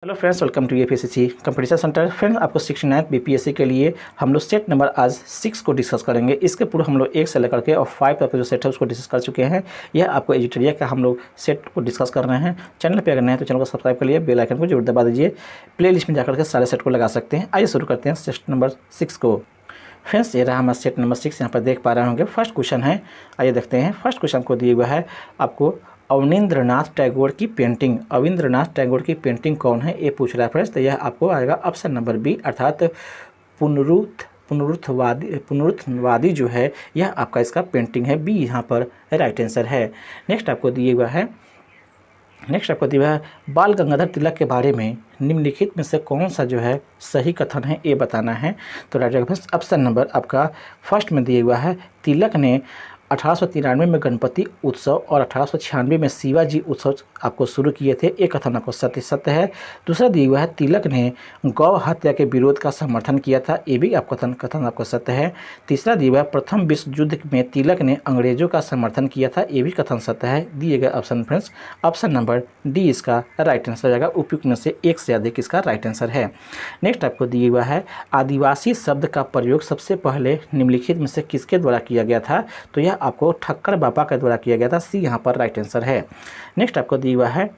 Hello friends, welcome to UPSC competition centre. Friends, आपको 69 BPSC के लिए हम लोग सेट नंबर आज 6 को डिस्कस करेंगे। इसके पूर्व हम लोग 1 से लेकर के और 5 तक जो सेट है उसको डिस्कस कर चुके हैं। यह आपको एडिटोरियल का हम लोग सेट को डिस्कस कर रहे हैं। चैनल पे अगर नए हैं तो चैनल को सब्सक्राइब कर लिए, बेल आइकन को जरूर दबा दीजिए। प्ले लिस्ट में जाकर के सारे सेट को लगा सकते हैं। आइए शुरू करते हैं सेट नंबर 6 को। फ्रेंड्स, ये रहा हमारा सेट नंबर 6, यहाँ पर देख पा रहे होंगे। फर्स्ट क्वेश्चन है, आइए देखते हैं। फर्स्ट क्वेश्चन को दिया हुआ है आपको अवनींद्रनाथ टैगोर की पेंटिंग। अवनींद्रनाथ टैगोर की पेंटिंग कौन है, ये पूछ रहा है फ्रेंड्स। तो यह आपको आएगा ऑप्शन नंबर बी, अर्थात पुनरुत्थवादी जो है यह आपका इसका पेंटिंग है। बी यहाँ पर राइट आंसर है। नेक्स्ट आपको दिया हुआ है बाल गंगाधर तिलक के बारे में निम्नलिखित में से कौन सा जो है सही कथन है, ये बताना है। तो राइट ऑप्शन नंबर आपका फर्स्ट में दिया हुआ है, तिलक ने 1893 में गणपति उत्सव और 1896 में शिवाजी उत्सव आपको शुरू किए थे। एक कथन आपको सत्य है। दूसरा दिया हुआ है, तिलक ने गौ हत्या के विरोध का समर्थन किया था। ये भी आपको कथन आपको सत्य है। तीसरा दिया हुआ है, प्रथम विश्व युद्ध में तिलक ने अंग्रेजों का समर्थन किया था। ये भी कथन सत्य है। दिए गए option friends, option number D इसका राइट आंसर जाएगा। उपयुक्त में से एक से अधिक इसका राइट आंसर है। नेक्स्ट आपको दिया हुआ है, आदिवासी शब्द का प्रयोग सबसे पहले निम्नलिखित में से किसके द्वारा किया गया था। तो यह आपको ठक्कर बाबा के द्वारा किया गया था। सी यहाँ पर राइट आंसर है। नेक्स्ट आपको दिया हुआ है,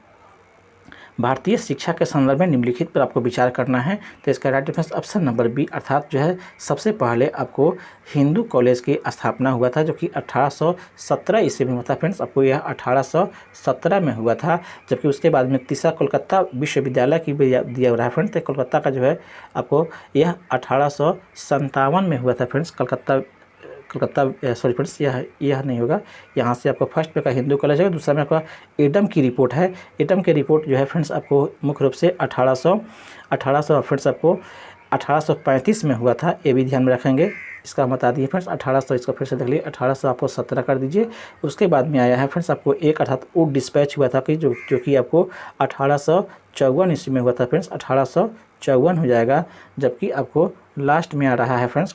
भारतीय शिक्षा के संदर्भ में निम्नलिखित पर आपको विचार करना है। तो इसका right answer option number B, अर्थात जो है सबसे पहले आपको हिंदू कॉलेज की स्थापना हुआ था, जो कि 1817 ईस्वी में हुआ था। फ्रेंड्स, आपको यह 1817 में हुआ था। जबकि उसके बाद में तीसरा कोलकाता विश्वविद्यालय की दिया हुआ है फ्रेंड्स। तो कोलकाता का जो है आपको यह 1857 में हुआ था फ्रेंड्स। सॉरी फ्रेंड्स, यह नहीं होगा। यहाँ से आपको फर्स्ट पे का हिंदू कॉलेज है, दूसरा में आपका एडम की रिपोर्ट है। एडम की रिपोर्ट जो है फ्रेंड्स आपको मुख्य रूप से 1800 फ्रेंड्स आपको 1835 में हुआ था। ये भी ध्यान में रखेंगे। इसका बता दिए फ्रेंड्स 1800, इसको फिर से देख लीजिए 1800 आपको 17 कर दीजिए। उसके बाद में आया है फ्रेंड्स आपको एक, अर्थात वुड डिस्पैच हुआ था कि जो कि आपको 1854 ईस्वी में हुआ था फ्रेंड्स। 1854 हो जाएगा। जबकि आपको लास्ट में आ रहा है फ्रेंड्स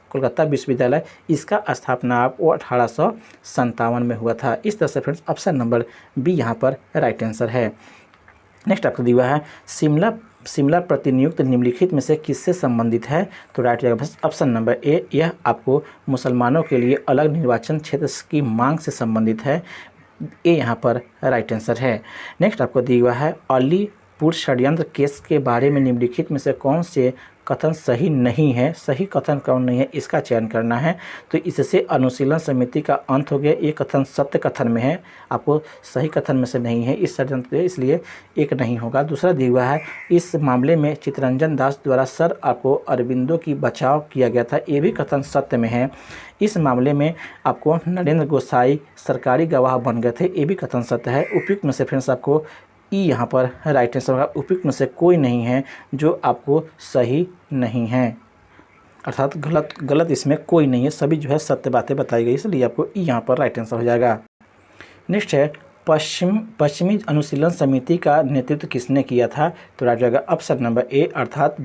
कोलकाता विश्वविद्यालय, इसका स्थापना वो 1857 में हुआ था। इस तरह से फ्रेंड्स ऑप्शन नंबर बी यहाँ पर राइट आंसर है। नेक्स्ट आपको दिया है, शिमला प्रतिनियुक्त निम्नलिखित में से किससे संबंधित है। तो राइट जगह ऑप्शन नंबर ए, यह आपको मुसलमानों के लिए अलग निर्वाचन क्षेत्र की मांग से संबंधित है। ये यहाँ पर राइट आंसर है। नेक्स्ट आपको दिया हुआ है, अलीपुर षड्यंत्र केस के बारे में निम्नलिखित में से कौन से कथन सही नहीं है। सही कथन कौन नहीं है, इसका चयन करना है। तो इससे अनुशीलन समिति का अंत हो गया। ये कथन सत्य कथन में है, आपको सही कथन में से नहीं है इस षड्यंत्र, इसलिए एक नहीं होगा। दूसरा दिया हुआ है, इस मामले में चित्तरंजन दास द्वारा सर आपको अरविंदो की बचाव किया गया था। ये भी कथन सत्य में है। इस मामले में आपको नरेंद्र गोसाई सरकारी गवाह बन गए थे। ये भी कथन सत्य है। उपयुक्त में से फ्रेंड्स आपको ई यहाँ पर राइट आंसर होगा। उपयुक्त में से कोई नहीं है जो आपको सही नहीं है, अर्थात गलत इसमें कोई नहीं है। सभी जो है सत्य बातें बताई गई, इसलिए आपको ई यहाँ पर राइट आंसर हो जाएगा। नेक्स्ट है, पश्चिमी अनुशीलन समिति का नेतृत्व किसने किया था। तो राइट जाएगा ऑप्शन नंबर ए, अर्थात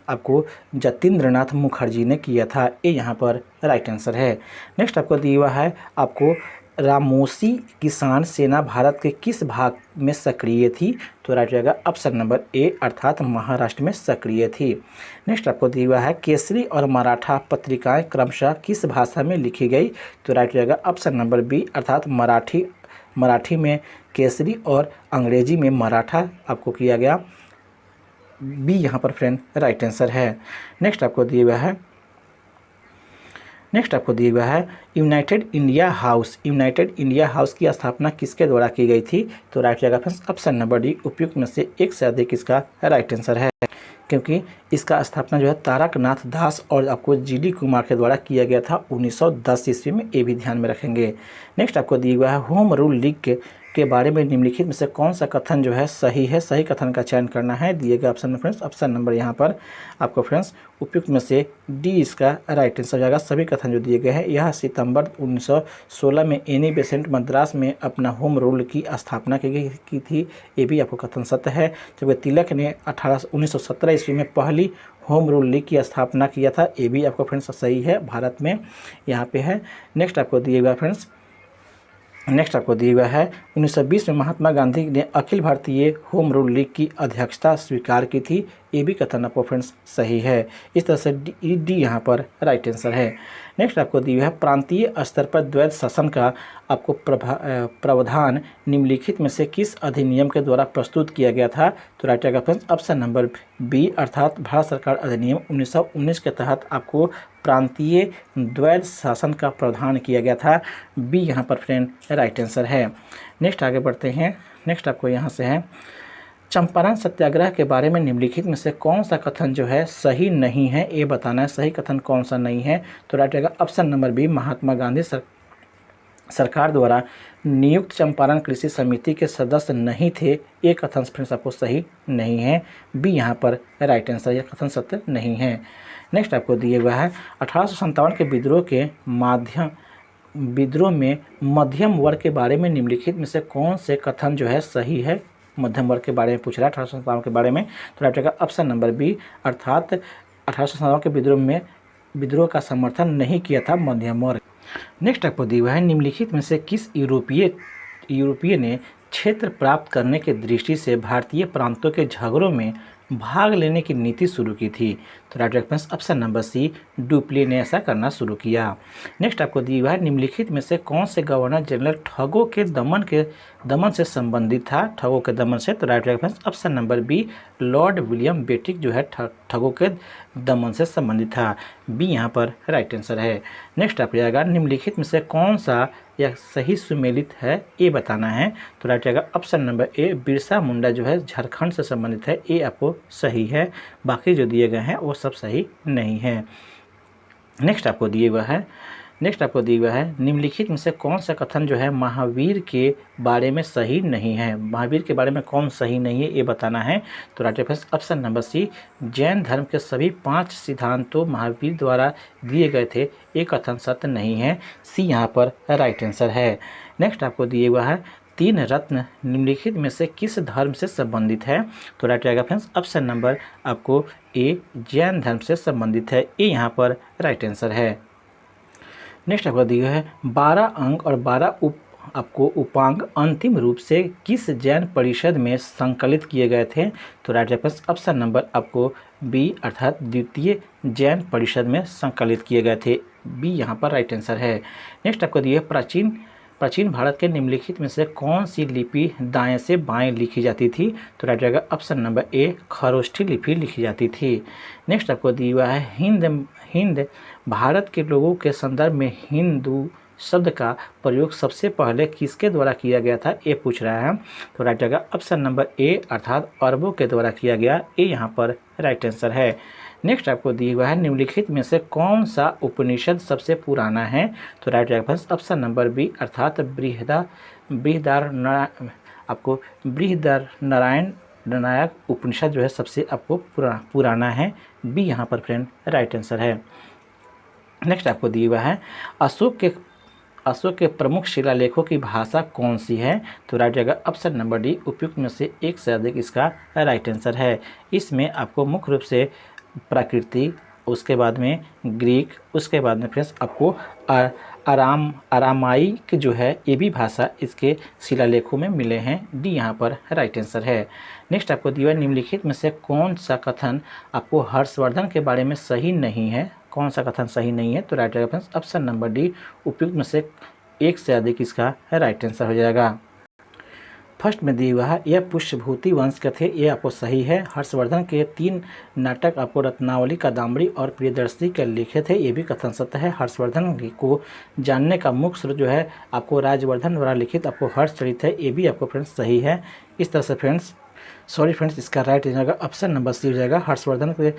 आपको जतीन्द्रनाथ मुखर्जी ने किया था। ये यहाँ पर राइट आंसर है। नेक्स्ट आपको दिया हुआ है, आपको रामोसी किसान सेना भारत के किस भाग में सक्रिय थी। तो राइट जाएगा ऑप्शन नंबर ए, अर्थात महाराष्ट्र में सक्रिय थी। नेक्स्ट आपको दिया हुआ है, केसरी और मराठा पत्रिकाएं क्रमशः किस भाषा में लिखी गई। तो राइट जाएगा ऑप्शन नंबर बी, अर्थात मराठी में केसरी और अंग्रेजी में मराठा आपको किया गया। बी यहाँ पर फ्रेंड राइट आंसर है। नेक्स्ट आपको दिया हुआ है, यूनाइटेड इंडिया हाउस की स्थापना किसके द्वारा की गई थी। तो राइट जाएगा फ्रेंड्स ऑप्शन नंबर डी, उपयुक्त में से एक से अधिक इसका राइट आंसर है, क्योंकि इसका स्थापना जो है तारकनाथ दास और आपको जीडी कुमार के द्वारा किया गया था 1910 ईस्वी में। ये भी ध्यान में रखेंगे। नेक्स्ट आपको दिया हुआ है, होम रूल लीग के बारे में निम्नलिखित में से कौन सा कथन जो है सही है। सही कथन का चयन करना है। दिए गए ऑप्शन में फ्रेंड्स ऑप्शन नंबर यहाँ पर आपको फ्रेंड्स उपयुक्त में से डी इसका राइट आंसर जाएगा। सभी कथन जो दिए गए हैं, यह सितंबर 1916 में एनी बेसेंट मद्रास में अपना होम रूल की स्थापना की थी। ये भी आपको कथन सत्य है। जबकि तिलक ने 1917 ईस्वी में पहली होम रूल लीग की स्थापना किया था। ये भी आपको फ्रेंड्स सही है, भारत में यहाँ पे है। नेक्स्ट आपको दिए गए फ्रेंड्स नेक्स्ट आपको दिया हुआ है 1920 में महात्मा गांधी ने Akhil Bharatiya home rule league की अध्यक्षता स्वीकार की थी। ये भी कथन आपको फ्रेंड्स सही है। इस तरह से डी यहाँ पर राइट आंसर है। नेक्स्ट आपको दिया हुआ है प्रांतीय स्तर पर द्वैध शासन का आपको प्रावधान निम्नलिखित में से किस अधिनियम के द्वारा प्रस्तुत किया गया था? तो राइट आएगा फ्रेंड्स ऑप्शन नंबर बी अर्थात भारत सरकार अधिनियम 1919 के तहत आपको प्रांतीय द्वैध शासन का प्रावधान किया गया था। बी यहाँ पर फ्रेंड राइट आंसर है। नेक्स्ट आगे बढ़ते हैं। नेक्स्ट आपको यहाँ से है चंपारण सत्याग्रह के बारे में निम्नलिखित में से कौन सा कथन जो है सही नहीं है, ये बताना है। सही कथन कौन सा नहीं है? तो राइट आएगा option number B Mahatma Gandhi सरकार द्वारा नियुक्त चंपारण कृषि समिति के सदस्य नहीं थे। ये कथन फ्रेंड्स आपको सही नहीं है। बी यहाँ पर राइट आंसर, यह कथन सत्य नहीं है। नेक्स्ट आपको दिए हुआ है 1857 के विद्रोह में मध्यम वर्ग के बारे में निम्नलिखित में से कौन से कथन जो है सही है? मध्यम वर्ग के बारे में पूछ रहा है 1857 के बारे में। तो राइट आएगा ऑप्शन नंबर बी अर्थात 1857 के विद्रोह का समर्थन नहीं किया था मध्यम वर्ग। नेक्स्ट आपको दिया हुआ है निम्नलिखित में से किस यूरोपीय ने क्षेत्र प्राप्त करने की दृष्टि से भारतीय प्रांतों के झगड़ों में भाग लेने की नीति शुरू की थी? तो right reference option number C Dupleix ने ऐसा करना शुरू किया। नेक्स्ट आपको दिया हुआ है निम्नलिखित में से कौन से गवर्नर जनरल ठगों के दमन से संबंधित था? ठगों के दमन से। तो right reference option number B Lord William Bentinck जो है ठगों के दमन से संबंधित था। बी यहाँ पर राइट आंसर है। नेक्स्ट आप जाएगा निम्नलिखित में से कौन सा यह सही सुमेलित है, ये बताना है। तो राइट आएगा ऑप्शन नंबर ए बिरसा मुंडा जो है झारखंड से संबंधित है। ये आपको सही है, बाकी जो दिए गए हैं वो सब सही नहीं है। नेक्स्ट आपको दिए हुआ है निम्नलिखित में से कौन सा कथन जो है महावीर के बारे में सही नहीं है? महावीर के बारे में कौन सही नहीं है, ये बताना है। तो right answer option number C Jain धर्म के सभी 5 सिद्धांतों महावीर द्वारा दिए गए थे। ये कथन सत्य नहीं है। सी यहाँ पर राइट आंसर है। नेक्स्ट आपको दिए हुआ है 3 रत्न निम्नलिखित में से किस धर्म से संबंधित है? तो राइट आएगा फ्रेंड्स ऑप्शन नंबर आपको ए जैन धर्म से संबंधित है। ये यहाँ पर राइट आंसर है। नेक्स्ट आपको दिया है 12 अंक और 12 उपांग अंतिम रूप से किस जैन परिषद में संकलित किए गए थे? तो राइट आंसर ऑप्शन नंबर आपको बी अर्थात द्वितीय जैन परिषद में संकलित किए गए थे। बी यहाँ पर राइट आंसर है। नेक्स्ट आपको दिया प्राचीन भारत के निम्नलिखित में से कौन सी लिपि दाएं से बाएं लिखी जाती थी? तो राइट आएगा ऑप्शन नंबर ए खरोष्ठी लिपि लिखी जाती थी। नेक्स्ट आपको दिया हुआ है हिंद भारत के लोगों के संदर्भ में हिंदू शब्द का प्रयोग सबसे पहले किसके द्वारा किया गया था, ये पूछ रहा है। तो राइट आएगा ऑप्शन नंबर ए अर्थात अरबों के द्वारा किया गया। ये यहाँ पर राइट आंसर है। नेक्स्ट आपको दिया हुआ है निम्नलिखित में से कौन सा उपनिषद सबसे पुराना है? तो राइट आएगा ऑप्शन नंबर बी अर्थात बृहदारण्यक उपनिषद जो है सबसे आपको पुराना है। बी यहाँ पर फ्रेंड राइट आंसर है। नेक्स्ट आपको दिया हुआ है अशोक के प्रमुख शिलालेखों की भाषा कौन सी है? तो राइट आएगा ऑप्शन नंबर डी उपयुक्त में से एक से अधिक इसका राइट आंसर है। इसमें आपको मुख्य रूप से प्राकृतिक, उसके बाद में ग्रीक, उसके बाद में फ्रेंड्स आपको अरामाइक जो है ये भी भाषा इसके शिलालेखों में मिले हैं। डी यहाँ पर राइट आंसर है। नेक्स्ट आपको दिया निम्नलिखित में से कौन सा कथन आपको हर्षवर्धन के बारे में सही नहीं है? कौन सा कथन सही नहीं है? तो राइट आएगा फ्रेंड्स ऑप्शन नंबर डी उपयुक्त में से एक से अधिक इसका राइट आंसर हो जाएगा। फर्स्ट में दिया हुआ है यह पुष्यभूति वंश के थे, ये आपको सही है। हर्षवर्धन के 3 नाटक आपको रत्नावली, कादम्बरी और प्रियदर्शी के लिखे थे, ये भी कथन सत्य है। हर्षवर्धन को जानने का मुख्य स्रोत जो है आपको राजवर्धन द्वारा लिखित आपको हर्षचरित है, ये भी आपको फ्रेंड्स सही है। इस तरह से फ्रेंड्स इसका राइट हो जाएगा ऑप्शन नंबर सी हो जाएगा। हर्षवर्धन के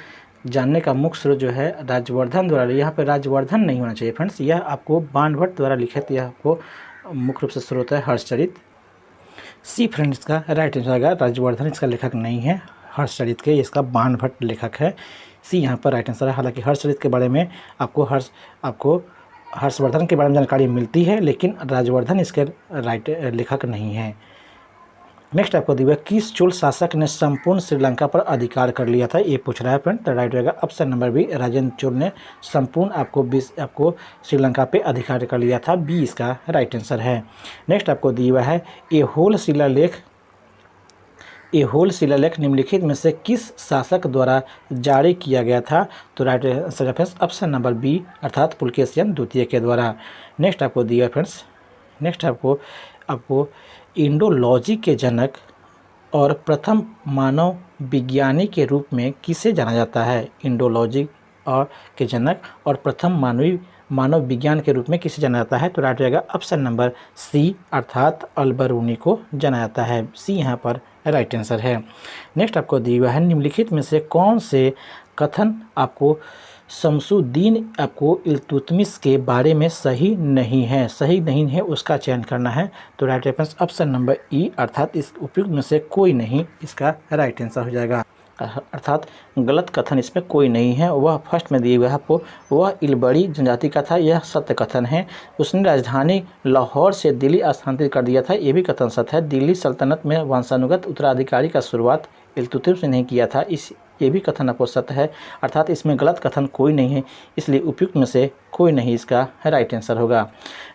जानने का मुख्य स्रोत जो है राजवर्धन द्वारा, यहाँ पे राजवर्धन नहीं होना चाहिए फ्रेंड्स, यह आपको बाणभट्ट द्वारा लिखित यह आपको मुख्य रूप से स्रोत है हर्षचरित। सी फ्रेंड्स इसका राइट आंसर आएगा। राजवर्धन इसका लेखक नहीं है हर्षचरित के, इसका बाणभट्ट लेखक है। सी यहाँ पर राइट आंसर है। हालांकि हर्षचरित के बारे में आपको हर्षवर्धन के बारे में जानकारी मिलती है, लेकिन राजवर्धन इसके राइट लेखक नहीं है। नेक्स्ट आपको दिया किस चोल शासक ने संपूर्ण श्रीलंका पर अधिकार कर लिया था, ये पूछ रहा है फ्रेंड। तो राइट रहेगा option number B, Rajendra Chola ने संपूर्ण आपको श्रीलंका पे अधिकार कर लिया था। बी इसका राइट आंसर है। नेक्स्ट आपको दिया हुआ है एहोल शिलालेख निम्नलिखित में से किस शासक द्वारा जारी किया गया था। तो राइट आंसर है फ्रेंड्स ऑप्शन नंबर बी, अर्थात पुलकेशिन द्वितीय के द्वारा। नेक्स्ट आपको दिया फ्रेंड्स, नेक्स्ट आपको इंडोलॉजी के जनक और प्रथम मानव विज्ञानी के रूप में किसे जाना जाता है। इंडोलॉजी और के जनक और प्रथम मानव विज्ञान के रूप में किसे जाना जाता है। तो राइट रहेगा ऑप्शन नंबर सी, अर्थात अल्बरूनी को जाना जाता है। सी यहाँ पर राइट आंसर है। नेक्स्ट आपको दिया हुआ है निम्नलिखित में से कौन से कथन आपको शमसुद्दीन इल्तुतमिश के बारे में सही नहीं है उसका चयन करना है। तो राइट आंसर ऑप्शन नंबर ई, अर्थात इस उपयुक्त में से कोई नहीं इसका राइट आंसर हो जाएगा। अर्थात गलत कथन इसमें कोई नहीं है। वह फर्स्ट में दिए हुए आपको, वह इलबड़ी जनजाति का था, यह सत्य कथन है। उसने राजधानी लाहौर से दिल्ली स्थानांतरित कर दिया था, ये भी कथन सत्य है। दिल्ली सल्तनत में वंशानुगत उत्तराधिकारी का शुरुआत इल्तुतमिश ने नहीं किया था, ये भी कथन आपको सत्य है। अर्थात इसमें गलत कथन कोई नहीं है, इसलिए उपयुक्त में से कोई नहीं इसका राइट आंसर होगा।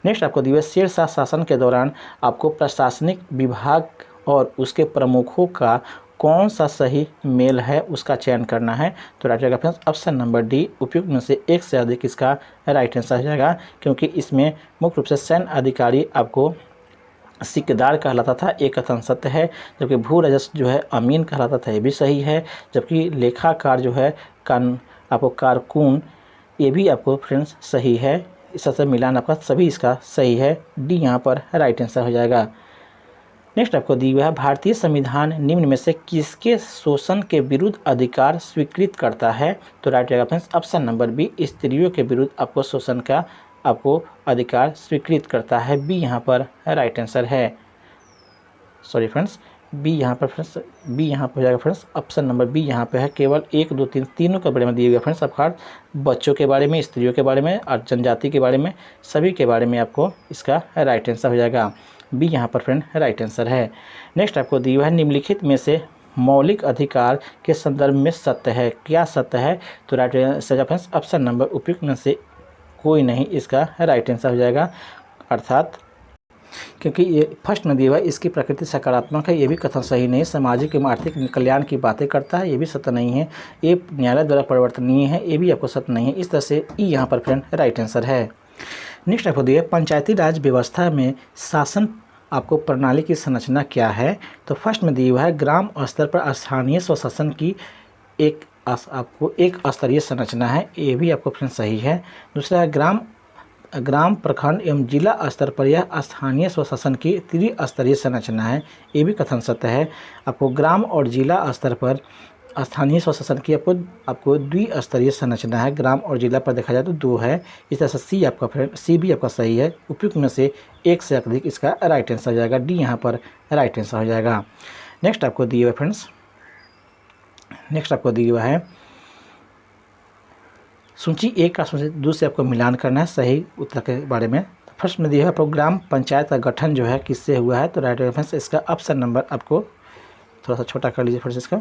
नेक्स्ट आपको दिया शेर शाह शासन के दौरान आपको प्रशासनिक विभाग और उसके प्रमुखों का कौन सा सही मेल है उसका चयन करना है। तो राइट रहेगा फ्रेंड्स ऑप्शन नंबर डी, उपयुक्त में से एक से अधिक इसका राइट आंसर हो जाएगा, क्योंकि इसमें मुख्य रूप से सैन्य अधिकारी आपको सिकदार कहलाता था, एक कथन सत्य है। जबकि भू राजस्व जो है अमीन कहलाता था, ये भी सही है। जबकि लेखाकार जो है आपको कारकुन, ये भी आपको फ्रेंड्स सही है। इस तरह से मिलान आपका सभी इसका सही है। डी यहाँ पर राइट आंसर हो जाएगा। नेक्स्ट आपको दी हुआ है भारतीय संविधान निम्न में से किसके शोषण के विरुद्ध अधिकार स्वीकृत करता है। तो राइट रहेगा फ्रेंड्स ऑप्शन नंबर बी, स्त्रियों के विरुद्ध आपको शोषण का आपको अधिकार स्वीकृत करता है। बी यहाँ पर राइट आंसर है। सॉरी फ्रेंड्स, बी यहाँ पर हो जाएगा फ्रेंड्स ऑप्शन नंबर बी यहाँ पे है। केवल 1 2 3 तीनों के बारे में दिए गए फ्रेंड्स, अर्थात बच्चों के बारे में, स्त्रियों के बारे में और जनजाति के बारे में, सभी के बारे में आपको इसका राइट आंसर हो जाएगा। बी यहाँ पर फ्रेंड राइट आंसर है। नेक्स्ट आपको दिया हुआ है निम्नलिखित में से मौलिक अधिकार के संदर्भ में सत्य है, क्या सत्य है। तो right answer friends option number उपयुक्त में से कोई नहीं इसका राइट आंसर हो जाएगा। अर्थात क्योंकि ये फर्स्ट में दिया हुआ है इसकी प्रकृति सकारात्मक है, ये भी कथन सही नहीं। सामाजिक एवं आर्थिक कल्याण की बातें करता है, ये भी सत्य नहीं है। ये न्यायालय द्वारा परिवर्तनीय है, ये भी आपको सत्य नहीं है। इस तरह से ई यहाँ पर फ्रेंड राइट आंसर है। नेक्स्ट आपको दिया पंचायती राज व्यवस्था में शासन आपको प्रणाली की संरचना क्या है। तो फर्स्ट में दिया हुआ है ग्राम स्तर पर स्थानीय स्वशासन की आपको एक स्तरीय संरचना है, ये भी आपको फ्रेंड सही है। दूसरा है ग्राम प्रखंड एवं जिला स्तर पर यह स्थानीय स्वशासन की त्रिस्तरीय संरचना है, ये भी कथन सत्य है। आपको ग्राम और जिला स्तर पर स्थानीय स्वशासन की आपको द्विस्तरीय संरचना है। ग्राम और जिला पर देखा जाए तो 2 है। इस तरह से सी आपका फ्रेंड, सी भी आपका सही है। उपयुक्त में से एक से अधिक इसका राइट आंसर हो जाएगा। डी यहाँ पर राइट आंसर हो जाएगा। नेक्स्ट आपको दिया हुआ फ्रेंड्स, नेक्स्ट आपको दिया हुआ है सूची 1 का सूची 2 से आपको मिलान करना है सही उत्तर के बारे में। फर्स्ट में दिया है आपको ग्राम पंचायत का गठन जो है किससे हुआ है। तो राइट आंसर इसका ऑप्शन नंबर आपको थोड़ा सा छोटा कर लीजिए फिर से इसका।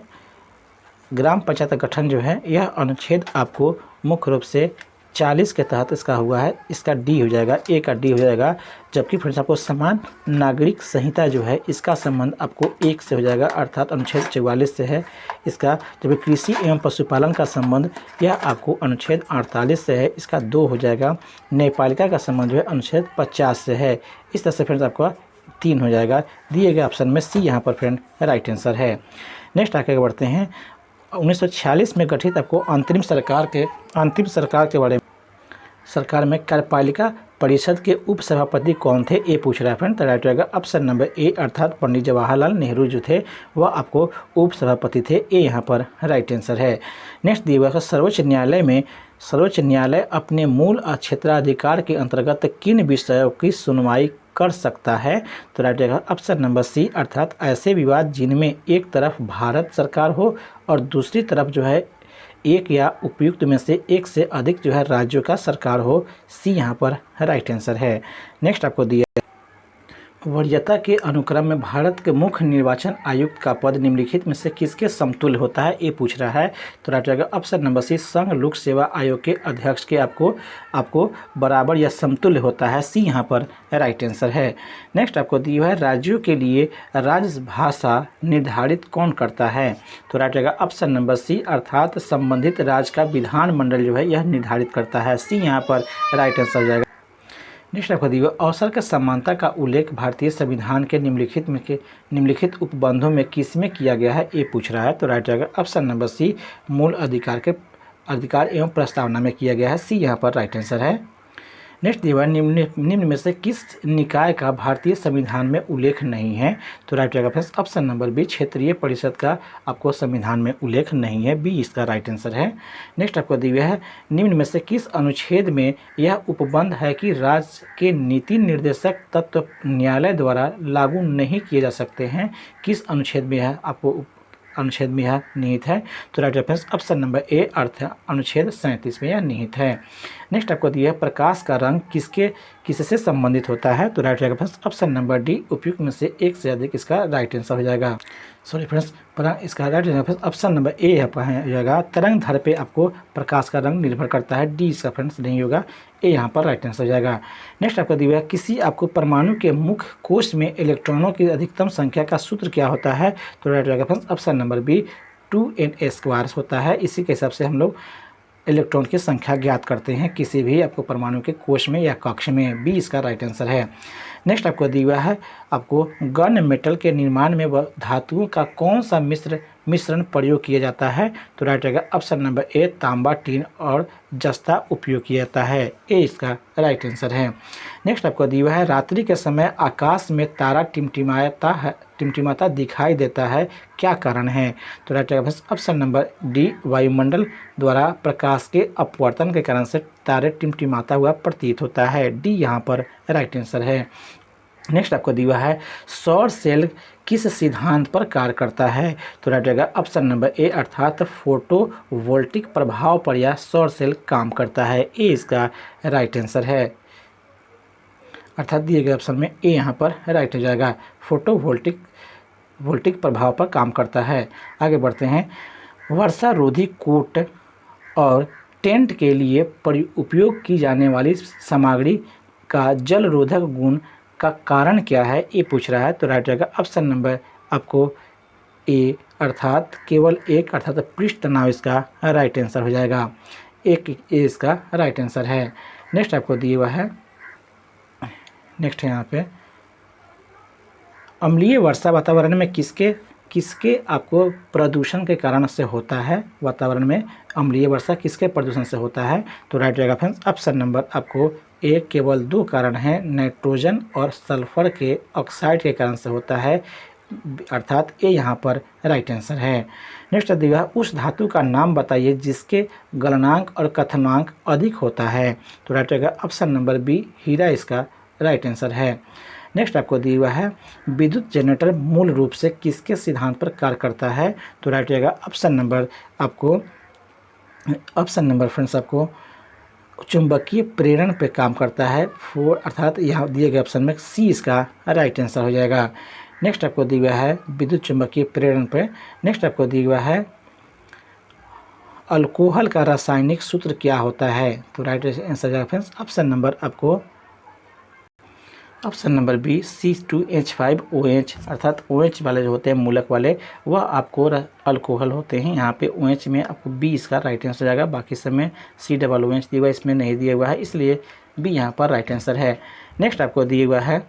ग्राम पंचायत का गठन जो है यह अनुच्छेद आपको मुख्य रूप से 40 के तहत इसका हुआ है, इसका डी हो जाएगा, ए का डी हो जाएगा। जबकि फ्रेंड्स आपको समान नागरिक संहिता जो है इसका संबंध आपको 1 से हो जाएगा, अर्थात अनुच्छेद 44 से है इसका। जबकि कृषि एवं पशुपालन का संबंध यह आपको अनुच्छेद 48 से है, इसका 2 हो जाएगा। न्यायपालिका का संबंध जो है अनुच्छेद 50 से है। इस तरह से फ्रेंड्स आपका 3 हो जाएगा। दिए गए ऑप्शन में सी यहाँ पर फ्रेंड राइट आंसर है। नेक्स्ट आगे बढ़ते हैं 1946 में गठित आपको अंतरिम सरकार के बारे में, सरकार में कार्यपालिका परिषद के उप सभापति कौन थे, ये पूछ रहा है फ्रेंड। तो राइट रहेगा ऑप्शन नंबर ए, अर्थात पंडित जवाहरलाल नेहरू जो थे वह आपको उप सभापति थे, ए यहाँ पर राइट आंसर है। नेक्स्ट दिया हुआ सर्वोच्च न्यायालय अपने मूल क्षेत्राधिकार के अंतर्गत किन विषयों की सुनवाई कर सकता है। तो राइट रहेगा ऑप्शन नंबर सी, अर्थात ऐसे विवाद जिनमें एक तरफ भारत सरकार हो और दूसरी तरफ जो है एक या उपयुक्त में से एक से अधिक जो है राज्यों का सरकार हो। सी यहाँ पर राइट आंसर है। नेक्स्ट आपको दिया वरीयता के अनुक्रम में भारत के मुख्य निर्वाचन आयुक्त का पद निम्नलिखित में से किसके समतुल्य होता है, ये पूछ रहा है। तो राइट जाएगा ऑप्शन नंबर सी, संघ लोक सेवा आयोग के अध्यक्ष के आपको बराबर या समतुल्य होता है। सी यहाँ पर राइट आंसर है। नेक्स्ट आपको दिया है राज्यों के लिए राजभाषा निर्धारित कौन करता है। तो राइट जाएगा ऑप्शन नंबर सी, अर्थात संबंधित राज्य का विधानमंडल जो है यह निर्धारित करता है। सी यहाँ पर राइट आंसर हो जाएगा। नेक्स्ट आपको दिया अवसर के समानता का उल्लेख भारतीय संविधान के निम्नलिखित उपबंधों में किस में किया गया है, ये पूछ रहा है। तो राइट जाएगा ऑप्शन नंबर सी, मूल अधिकार एवं प्रस्तावना में किया गया है। सी यहाँ पर राइट आंसर है। नेक्स्ट दिया निम्न में से किस निकाय का भारतीय संविधान में उल्लेख नहीं है। तो राइट जाएगा फ्रेंड्स ऑप्शन नंबर बी, क्षेत्रीय परिषद का आपको संविधान में उल्लेख नहीं है। बी इसका राइट आंसर है। नेक्स्ट आपको दिया है निम्न में से किस अनुच्छेद में यह उपबंध है कि राज्य के नीति निर्देशक तत्व न्यायालय द्वारा लागू नहीं किए जा सकते हैं। किस अनुच्छेद में यह आपको अनुच्छेद में यह निहित है। तो right reference option number A अर्थ अनुच्छेद 37 में यह निहित है। नेक्स्ट आपको दिया है प्रकाश का रंग किससे संबंधित होता है। तो right reference option number D, उपयुक्त में से एक से अधिक इसका राइट आंसर हो जाएगा। सॉरी फ्रेंड्स, इसका राइट रेफरेंस ऑप्शन नंबर ए यहाँ पर हो जाएगा। तरंग दैर्ध्य पे आपको प्रकाश का रंग निर्भर करता है। डी इसका फ्रेंड्स नहीं होगा, ए यहाँ पर राइट आंसर हो जाएगा। नेक्स्ट आपको दिया है किसी आपको परमाणु के मुख्य कोश में इलेक्ट्रॉनों की अधिकतम संख्या का सूत्र क्या होता है। तो राइट रहेगा friends option number B, 2n² होता है। इसी के हिसाब से हम लोग इलेक्ट्रॉन की संख्या ज्ञात करते हैं किसी भी आपको परमाणु के कोश में या कक्ष में। बी इसका राइट आंसर है। नेक्स्ट आपको दिया है आपको गन मेटल के निर्माण में धातुओं का कौन सा मिश्रण प्रयोग किया जाता है। तो राइट रहेगा ऑप्शन नंबर ए, तांबा, टीन और जस्ता उपयोग किया जाता है। ए इसका राइट आंसर है। नेक्स्ट आपको दिया है रात्रि के समय आकाश में तारा टिमटिमाता दिखाई देता है, क्या कारण है। तो राइट रहेगा ऑप्शन नंबर डी, वायुमंडल द्वारा प्रकाश के अपवर्तन के कारण से तारे टिमटिमाता हुआ प्रतीत होता है। डी यहाँ पर राइट आंसर है। नेक्स्ट आपको दिया है सौर सेल किस सिद्धांत पर कार्य करता है। तो राइट रहेगा ऑप्शन नंबर ए, अर्थात फोटोवोल्टिक प्रभाव पर यह सौर सेल काम करता है। ए इसका राइट आंसर है, अर्थात दिए गए ऑप्शन में ए यहाँ पर राइट हो जाएगा। फोटोवोल्टिक प्रभाव पर काम करता है। आगे बढ़ते हैं। वर्षा रोधी कोट और टेंट के लिए उपयोग की जाने वाली सामग्री का जल रोधक गुण का कारण क्या है, ये पूछ रहा है। तो राइट रहेगा ऑप्शन नंबर आपको ए, अर्थात केवल एक, अर्थात पृष्ठ तनाव इसका राइट आंसर हो जाएगा। एक ए इसका राइट आंसर है। नेक्स्ट आपको दिया हुआ है, नेक्स्ट है यहाँ पे अम्लीय वर्षा वातावरण में किसके आपको प्रदूषण के कारण से होता है। वातावरण में अम्लीय वर्षा किसके प्रदूषण से होता है। तो राइट रहेगा फ्रेंड्स ऑप्शन नंबर आपको ए, केवल 2 कारण हैं, नाइट्रोजन और सल्फर के ऑक्साइड के कारण से होता है, अर्थात ए यहाँ पर राइट आंसर है। नेक्स्ट दिया उस धातु का नाम बताइए जिसके गलनांक और कथनांक अधिक होता है। तो राइट रहेगा ऑप्शन नंबर बी, हीरा इसका राइट आंसर है। नेक्स्ट आपको दिया हुआ है विद्युत जनरेटर मूल रूप से किसके सिद्धांत पर कार्य करता है। तो राइट रहेगा ऑप्शन नंबर फ्रेंड्स आपको चुंबकीय प्रेरण पे काम करता है। अर्थात यहाँ दिए गए ऑप्शन में सी इसका राइट आंसर हो जाएगा। नेक्स्ट आपको दिया हुआ है विद्युत चुंबकीय प्रेरण पे। नेक्स्ट आपको दिया हुआ है अल्कोहल का रासायनिक सूत्र क्या होता है। तो राइट आंसर जाएगा friends option number B, C2H5OH, अर्थात OH वाले जो होते हैं मूलक वाले वह आपको अल्कोहल होते हैं। यहाँ पे OH में आपको बी इसका राइट आंसर जाएगा। बाकी सब में COOH दिया हुआ, इसमें नहीं दिया हुआ है, इसलिए बी यहाँ पर राइट आंसर है। नेक्स्ट आपको दिया हुआ है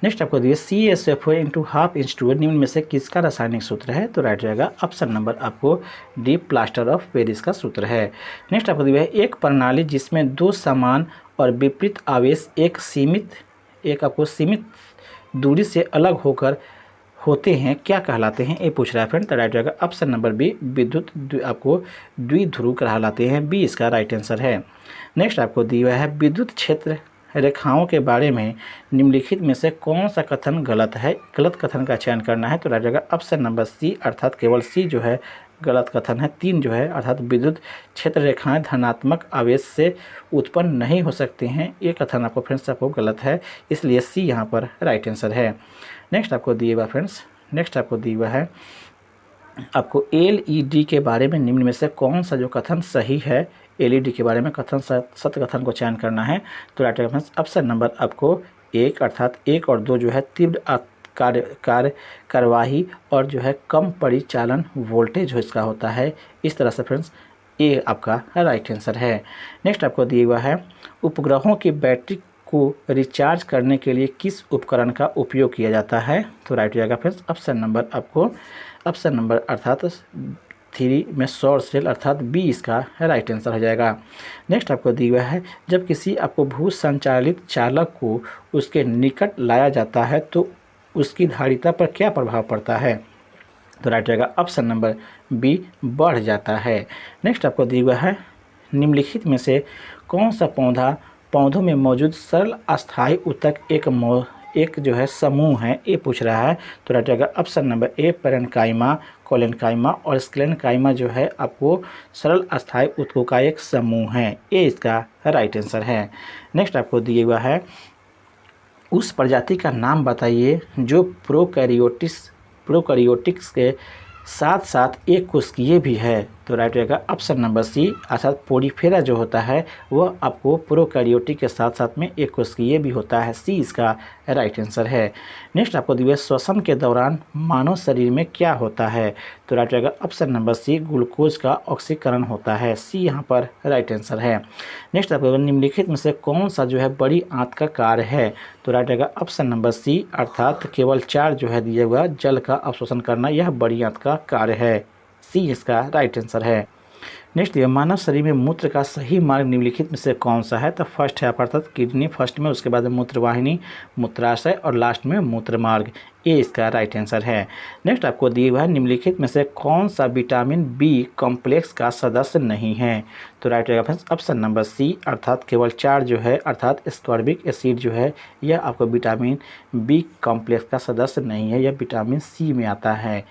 CaSO4 निम्न में से किसका रासायनिक सूत्र है। तो राइट जाएगा ऑप्शन नंबर आपको डी, प्लास्टर ऑफ पेरिस का सूत्र है। नेक्स्ट आपको दिया है एक प्रणाली जिसमें 2 समान और विपरीत आवेश एक सीमित दूरी से अलग होते हैं, क्या कहलाते हैं, ये पूछ रहा है फ्रेंड। तो राइट रहेगा ऑप्शन नंबर बी, विद्युत आपको द्विध्रुव कहलाते हैं। बी इसका राइट आंसर है। नेक्स्ट आपको दिया है विद्युत क्षेत्र रेखाओं के बारे में निम्नलिखित में से कौन सा कथन गलत है। गलत कथन का चयन करना है। तो राइट रहेगा ऑप्शन नंबर सी, अर्थात केवल सी जो है गलत कथन है। 3 जो है अर्थात विद्युत क्षेत्र रेखाएं धनात्मक आवेश से उत्पन्न नहीं हो सकती हैं, ये कथन आपको फ्रेंड्स आपको गलत है, इसलिए सी यहाँ पर राइट आंसर है। नेक्स्ट आपको दिए हुआ फ्रेंड्स, नेक्स्ट आपको दिया हुआ है आपको एलईडी के बारे में निम्न में से कौन सा जो कथन सही है। एलईडी के बारे में कथन सत्य कथन को चयन करना है। तो राइट आंसर ऑप्शन नंबर आपको 1 अर्थात 1 और 2 जो है तीव्र कार्यवाही और जो है कम परिचालन वोल्टेज जो इसका होता है। इस तरह से फ्रेंड्स ये आपका राइट आंसर है। नेक्स्ट आपको दिया हुआ है उपग्रहों की बैटरी को रिचार्ज करने के लिए किस उपकरण का उपयोग किया जाता है। तो राइट हो जाएगा फ्रेंड्स ऑप्शन नंबर आपको ऑप्शन नंबर अर्थात 3 में सौर सेल अर्थात बी इसका राइट आंसर हो जाएगा। नेक्स्ट आपको दिया हुआ है जब किसी आपको भू संचालित चालक को उसके निकट लाया जाता है तो उसकी धारिता पर क्या प्रभाव पड़ता है। तो राइट रहेगा ऑप्शन नंबर बी बढ़ जाता है। नेक्स्ट आपको दिया हुआ है निम्नलिखित में से कौन सा पौधों में मौजूद सरल अस्थायी ऊतक एक जो है समूह है, ये पूछ रहा है। तो राइट रहेगा ऑप्शन नंबर ए पेरेन्काइमा, कोलेनकाइमा और स्क्लेनकाइमा जो है आपको सरल अस्थायी ऊतकों का एक समूह है, ये इसका राइट आंसर है। नेक्स्ट आपको दिया हुआ है उस प्रजाति का नाम बताइए जो प्रोकैरियोटिक्स के साथ साथ एक कोशिकीय भी है। तो राइट रहेगा ऑप्शन नंबर सी अर्थात पोडिफेरा जो होता है वह आपको प्रोकैरियोटिक के साथ साथ में एक कोशिकीय भी होता है, सी इसका राइट आंसर है। नेक्स्ट आपको दिया श्वसन के दौरान मानव शरीर में क्या होता है। तो राइट रहेगा ऑप्शन नंबर सी ग्लूकोज का ऑक्सीकरण होता है, सी यहाँ पर राइट आंसर है। नेक्स्ट आपको निम्नलिखित में से कौन सा जो है बड़ी आंत का कार्य है। तो राइट रहेगा ऑप्शन नंबर सी अर्थात केवल 4 जो है दिया हुआ जल का अवशोषण करना, यह बड़ी आंत का कार्य है, सी इसका राइट आंसर है। नेक्स्ट ये मानव शरीर में मूत्र का सही मार्ग निम्नलिखित में से कौन सा है। तो फर्स्ट है अर्थात किडनी फर्स्ट में, उसके बाद मूत्रवाहिनी, मूत्राशय और लास्ट में मूत्र मार्ग, ये इसका राइट आंसर है। नेक्स्ट आपको दिया हुआ है निम्नलिखित में से कौन सा विटामिन बी कॉम्प्लेक्स का सदस्य नहीं है। तो राइट रहेगा फ्रेंड्स ऑप्शन नंबर सी अर्थात केवल 4 जो है अर्थात स्कॉर्बिक एसिड जो है यह आपको विटामिन बी कॉम्प्लेक्स का सदस्य नहीं है, यह विटामिन सी में आता है,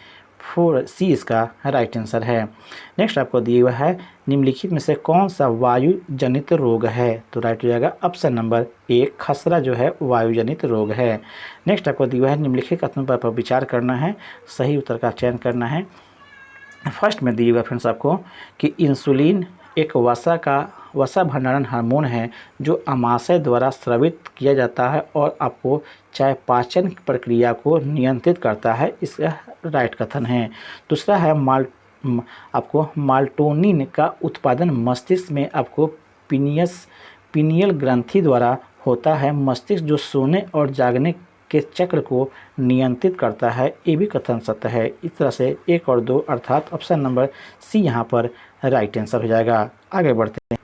4 सी इसका राइट आंसर है। नेक्स्ट आपको दिया हुआ है निम्नलिखित में से कौन सा वायु जनित रोग है। तो राइट हो जाएगा ऑप्शन नंबर ए खसरा जो है वायु जनित रोग है। नेक्स्ट आपको दिया हुआ है निम्नलिखित कथनों पर विचार करना है, सही उत्तर का चयन करना है। फर्स्ट में दिया हुआ फ्रेंड्स आपको कि इंसुलिन एक वसा भंडारण हार्मोन है जो आमाशय द्वारा स्रावित किया जाता है और आपको चयापचय प्रक्रिया को नियंत्रित करता है, इसका राइट कथन है। दूसरा है आपको माल्टोनिन का उत्पादन मस्तिष्क में आपको पीनियल ग्रंथि द्वारा होता है, मस्तिष्क जो सोने और जागने के चक्र को नियंत्रित करता है, ये भी कथन सत्य है। इस तरह से 1 और 2 अर्थात ऑप्शन नंबर सी यहाँ पर राइट आंसर हो जाएगा। आगे बढ़ते हैं।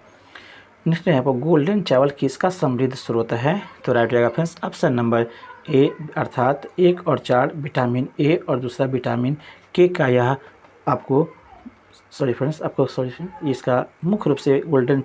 नेक्स्ट यहाँ पर गोल्डन चावल किसका समृद्ध स्रोत है। तो राइट हो जाएगा फ्रेंड्स ऑप्शन नंबर ए अर्थात 1 और 4 विटामिन ए और दूसरा विटामिन के का यह आपको इसका मुख्य रूप से गोल्डन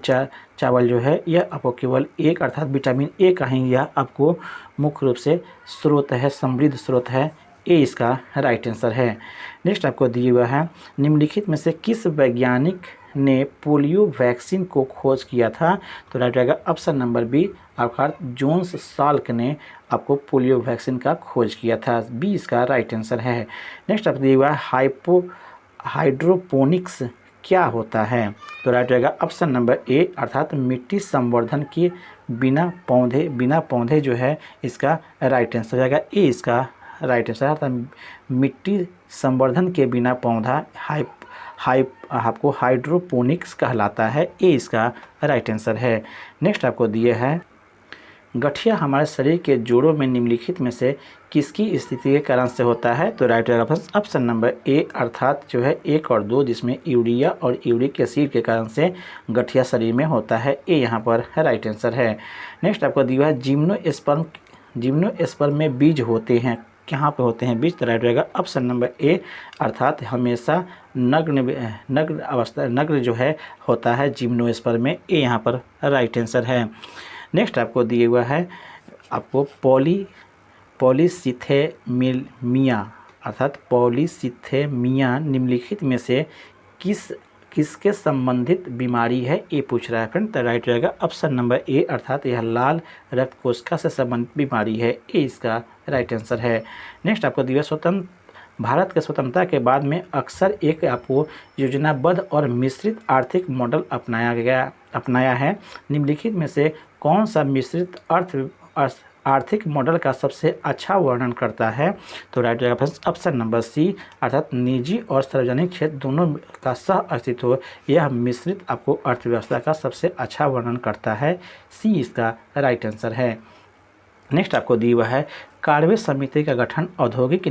चावल जो है यह आपको केवल 1 अर्थात विटामिन ए का ही यह आपको मुख्य रूप से स्रोत है, समृद्ध स्रोत है, ए इसका राइट आंसर है। नेक्स्ट आपको दिया हुआ है निम्नलिखित में से किस वैज्ञानिक ने पोलियो वैक्सीन को खोज किया था। तो राइट रहेगा ऑप्शन नंबर बी अर्थात जोन्स साल्क ने आपको पोलियो वैक्सीन का खोज किया था, बी इसका राइट आंसर है। नेक्स्ट आपको दिया हुआ है हाइड्रोपोनिक्स क्या होता है। तो राइट रहेगा ऑप्शन नंबर ए अर्थात मिट्टी संवर्धन के बिना पौधे जो है इसका राइट आंसर हो जाएगा, ए इसका राइट आंसर अर्थात मिट्टी संवर्धन के बिना पौधा आपको हाइड्रोपोनिक्स कहलाता है, ए इसका राइट आंसर है। नेक्स्ट आपको दिया है गठिया हमारे शरीर के जोड़ों में निम्नलिखित में से किसकी स्थिति के कारण से होता है। तो राइट रहेगा ऑप्शन नंबर ए अर्थात जो है 1 और 2 जिसमें यूरिया और यूरिक एसिड के कारण से गठिया शरीर में होता है, ए यहाँ पर राइट आंसर है। नेक्स्ट आपको दिया है जिम्नोस्पर्म में बीज होते हैं, कहाँ पे होते हैं बीज। तो राइट रहेगा ऑप्शन नंबर ए अर्थात हमेशा नग्न जो है होता है जिम्नोस्पर्म में, ए यहाँ पर राइट आंसर है। नेक्स्ट आपको दिया हुआ है आपको पॉलीसिथेमिया अर्थात पॉलीसिथेमिया निम्नलिखित में से किसके संबंधित बीमारी है, ये पूछ रहा है फ्रेंड। तो राइट रहेगा ऑप्शन नंबर ए, अर्थात यह लाल रक्त कोशिका से संबंधित बीमारी है, ये इसका राइट आंसर है। नेक्स्ट आपको दिया भारत के स्वतंत्रता के बाद में अक्सर एक आपको योजनाबद्ध और मिश्रित आर्थिक मॉडल अपनाया है। निम्नलिखित में से कौन सा मिश्रित आर्थिक मॉडल का सबसे अच्छा वर्णन करता है? तो राइट रहेगा ऑप्शन नंबर सी, अर्थात निजी और सार्वजनिक क्षेत्र दोनों का सह अस्तित्व यह मिश्रित आपको अर्थव्यवस्था का सबसे अच्छा वर्णन करता है। सी इसका राइट आंसर है। नेक्स्ट आपको दी हुआ है कार्य समिति का गठन औद्योगिक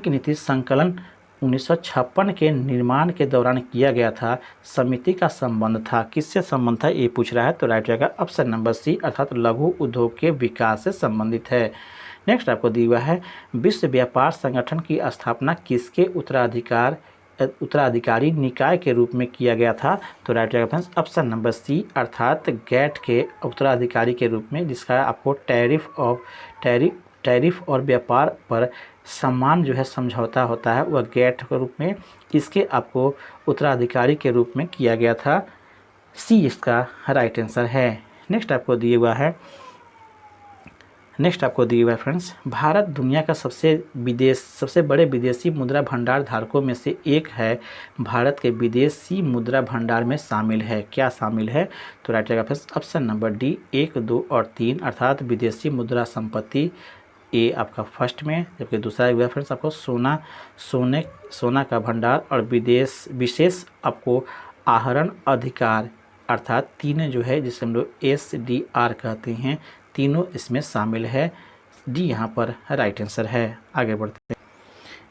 नीति संकलन 1956 के निर्माण के दौरान किया गया था। समिति का संबंध था, किससे संबंध था, ये पूछ रहा है। तो राइट रहेगा ऑप्शन नंबर सी, अर्थात लघु उद्योग के विकास से संबंधित है। नेक्स्ट आपको दिया हुआ है विश्व व्यापार संगठन की स्थापना किसके उत्तराधिकारी निकाय के रूप में किया गया था? तो राइट रहेगा ऑप्शन नंबर सी, अर्थात गैट के उत्तराधिकारी के रूप में, जिसका आपको टैरिफ और व्यापार पर समान जो है समझौता होता है, वह गैट के रूप में इसके आपको उत्तराधिकारी के रूप में किया गया था। सी इसका राइट आंसर है। नेक्स्ट आपको दिया हुआ है फ्रेंड्स, भारत दुनिया का सबसे बड़े विदेशी मुद्रा भंडार धारकों में से एक है। भारत के विदेशी मुद्रा भंडार में शामिल है, क्या शामिल है? तो राइट रहेगा फ्रेंड्स ऑप्शन नंबर डी, 1, 2 और 3, अर्थात विदेशी मुद्रा संपत्ति ए आपका फर्स्ट में, जबकि दूसरा हुआ फ्रेंड्स आपको सोना का भंडार और विशेष आपको आहरण अधिकार, अर्थात तीनों जो है जिसे हम लोग SDR कहते हैं, तीनों इसमें शामिल है। डी यहाँ पर राइट आंसर है। आगे बढ़ते हैं।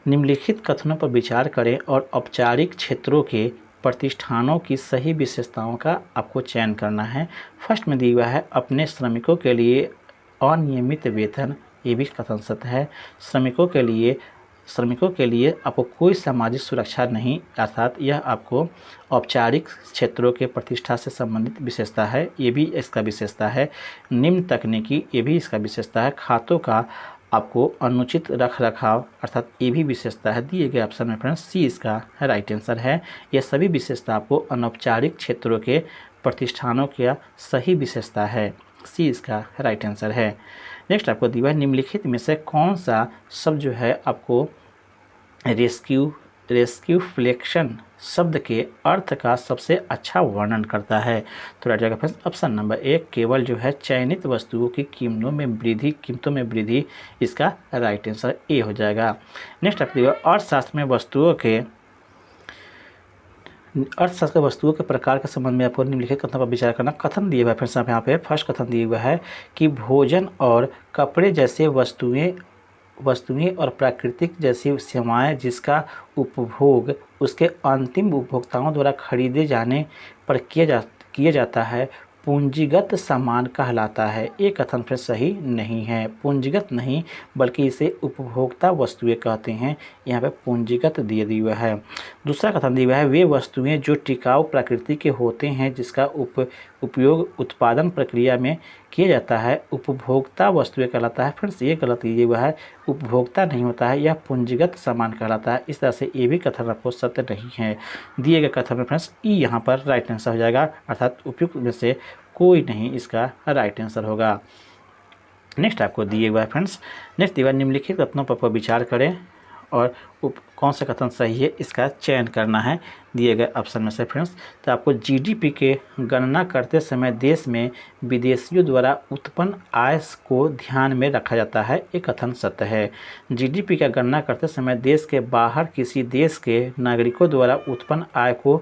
निम्नलिखित कथनों पर विचार करें और औपचारिक क्षेत्रों के प्रतिष्ठानों की सही विशेषताओं का आपको चयन करना है। फर्स्ट में दिया हुआ है अपने श्रमिकों के लिए अनियमित वेतन, ये भी कथन सत्य है। श्रमिकों के लिए आपको कोई सामाजिक सुरक्षा नहीं, अर्थात यह आपको औपचारिक क्षेत्रों के प्रतिष्ठा से संबंधित विशेषता है, ये भी इसका विशेषता है। निम्न तकनीकी, ये भी इसका विशेषता है। खातों का आपको अनुचित रख रखाव, अर्थात ये भी विशेषता है। दिए गए ऑप्शन में फ्रेंड्स सी इसका राइट आंसर है। यह सभी विशेषता आपको अनौपचारिक क्षेत्रों के प्रतिष्ठानों का सही विशेषता है। सी इसका राइट आंसर है। नेक्स्ट आपको दिया है निम्नलिखित में से कौन सा शब्द जो है आपको रेस्क्यूफ्लेक्शन शब्द के अर्थ का सबसे अच्छा वर्णन करता है? तो राइट रहेगा फ्रेंड्स ऑप्शन नंबर 1, केवल जो है चयनित वस्तुओं की कीमतों में वृद्धि, इसका राइट आंसर ए हो जाएगा। नेक्स्ट आपको दिया अर्थशास्त्र में वस्तुओं के प्रकार के संबंध में आपको निम्नलिखित कथनों पर विचार करना। कथन दिए हुआ है फ्रेंड्स यहाँ पे फर्स्ट कथन दिया हुआ है कि भोजन और कपड़े जैसे वस्तुएं और प्राकृतिक जैसी सेवाएं जिसका उपभोग उसके अंतिम उपभोक्ताओं द्वारा खरीदे जाने पर किया जाता है पूंजीगत सामान कहलाता है। ये कथन फिर सही नहीं है। पूंजीगत नहीं बल्कि इसे उपभोक्ता वस्तुएं कहते हैं। यहाँ पे पूंजीगत दिया हुआ है। दूसरा कथन दिया हुआ है वे वस्तुएं जो टिकाऊ प्रकृति के होते हैं जिसका उपयोग उत्पादन प्रक्रिया में किया जाता है उपभोक्ता वस्तुएं कहलाता है। फ्रेंड्स ये गलत दिया हुआ है, उपभोक्ता नहीं होता है, यह पूंजीगत सामान कहलाता है। इस तरह से ये भी कथन आपको सत्य नहीं है। दिए गए कथन में फ्रेंड्स ई यहाँ पर राइट आंसर हो जाएगा, अर्थात उपयुक्त में से कोई नहीं इसका राइट आंसर होगा। नेक्स्ट आपको दिए हुआ है फ्रेंड्स, नेक्स्ट दिया निम्नलिखित कथनों पर विचार करें और कौन सा कथन सही है इसका चयन करना है दिए गए ऑप्शन में से फ्रेंड्स। तो आपको जीडीपी के गणना करते समय देश में विदेशियों द्वारा उत्पन्न आय को ध्यान में रखा जाता है, एक कथन सत्य है। जीडीपी का गणना करते समय देश के बाहर किसी देश के नागरिकों द्वारा उत्पन्न आय को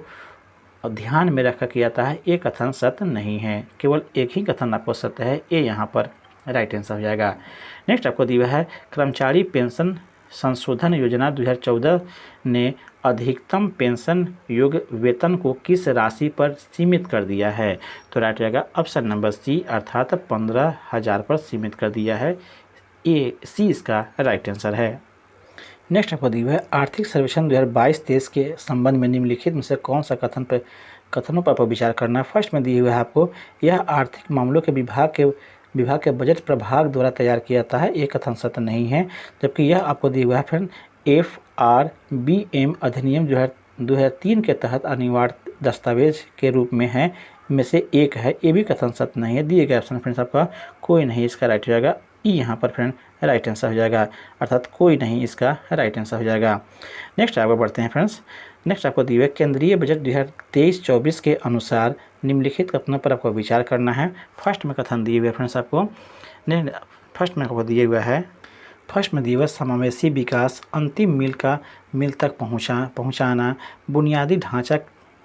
ध्यान में रखा किया जाता है, ये कथन सत्य नहीं है। केवल एक ही कथन आपको सत्य है, ये यहाँ पर राइट आंसर हो जाएगा। नेक्स्ट आपको दिया है कर्मचारी पेंशन संशोधन योजना 2014 ने अधिकतम पेंशन योग्य वेतन को किस राशि पर सीमित कर दिया है? तो राइट रहेगा ऑप्शन नंबर सी, अर्थात 15,000 पर सीमित कर दिया है। ए सी इसका राइट आंसर है। नेक्स्ट आपको दिया है आर्थिक सर्वेक्षण 2022-23 के संबंध में निम्नलिखित में से कौन सा कथनों पर विचार करना है। फर्स्ट में दिए हुए है आपको यह आर्थिक मामलों के विभाग के विभाग के बजट प्रभाग द्वारा तैयार किया जाता है, ये कथन सत्य नहीं है। जबकि यह आपको दिया हुआ है फ्रेंड FRBM अधिनियम जो है 2003 के तहत अनिवार्य दस्तावेज के रूप में है, में से एक है, ये भी कथन सत्य नहीं है। दिए गए ऑप्शन फ्रेंड्स आपका कोई नहीं इसका राइट हो जाएगा, ई यहाँ पर फ्रेंड राइट आंसर हो जाएगा, अर्थात कोई नहीं इसका राइट आंसर हो जाएगा। नेक्स्ट आगे बढ़ते हैं फ्रेंड्स। नेक्स्ट आपको दिए हुए केंद्रीय बजट 2023-24 के अनुसार निम्नलिखित कथनों पर आपको विचार करना है। फर्स्ट में कथन दिए हुए फ्रेंड्स आपको फर्स्ट में आपको दिए हुआ है, फर्स्ट में दिए हुआ समावेशी विकास, अंतिम मील तक पहुँचाना, बुनियादी ढांचा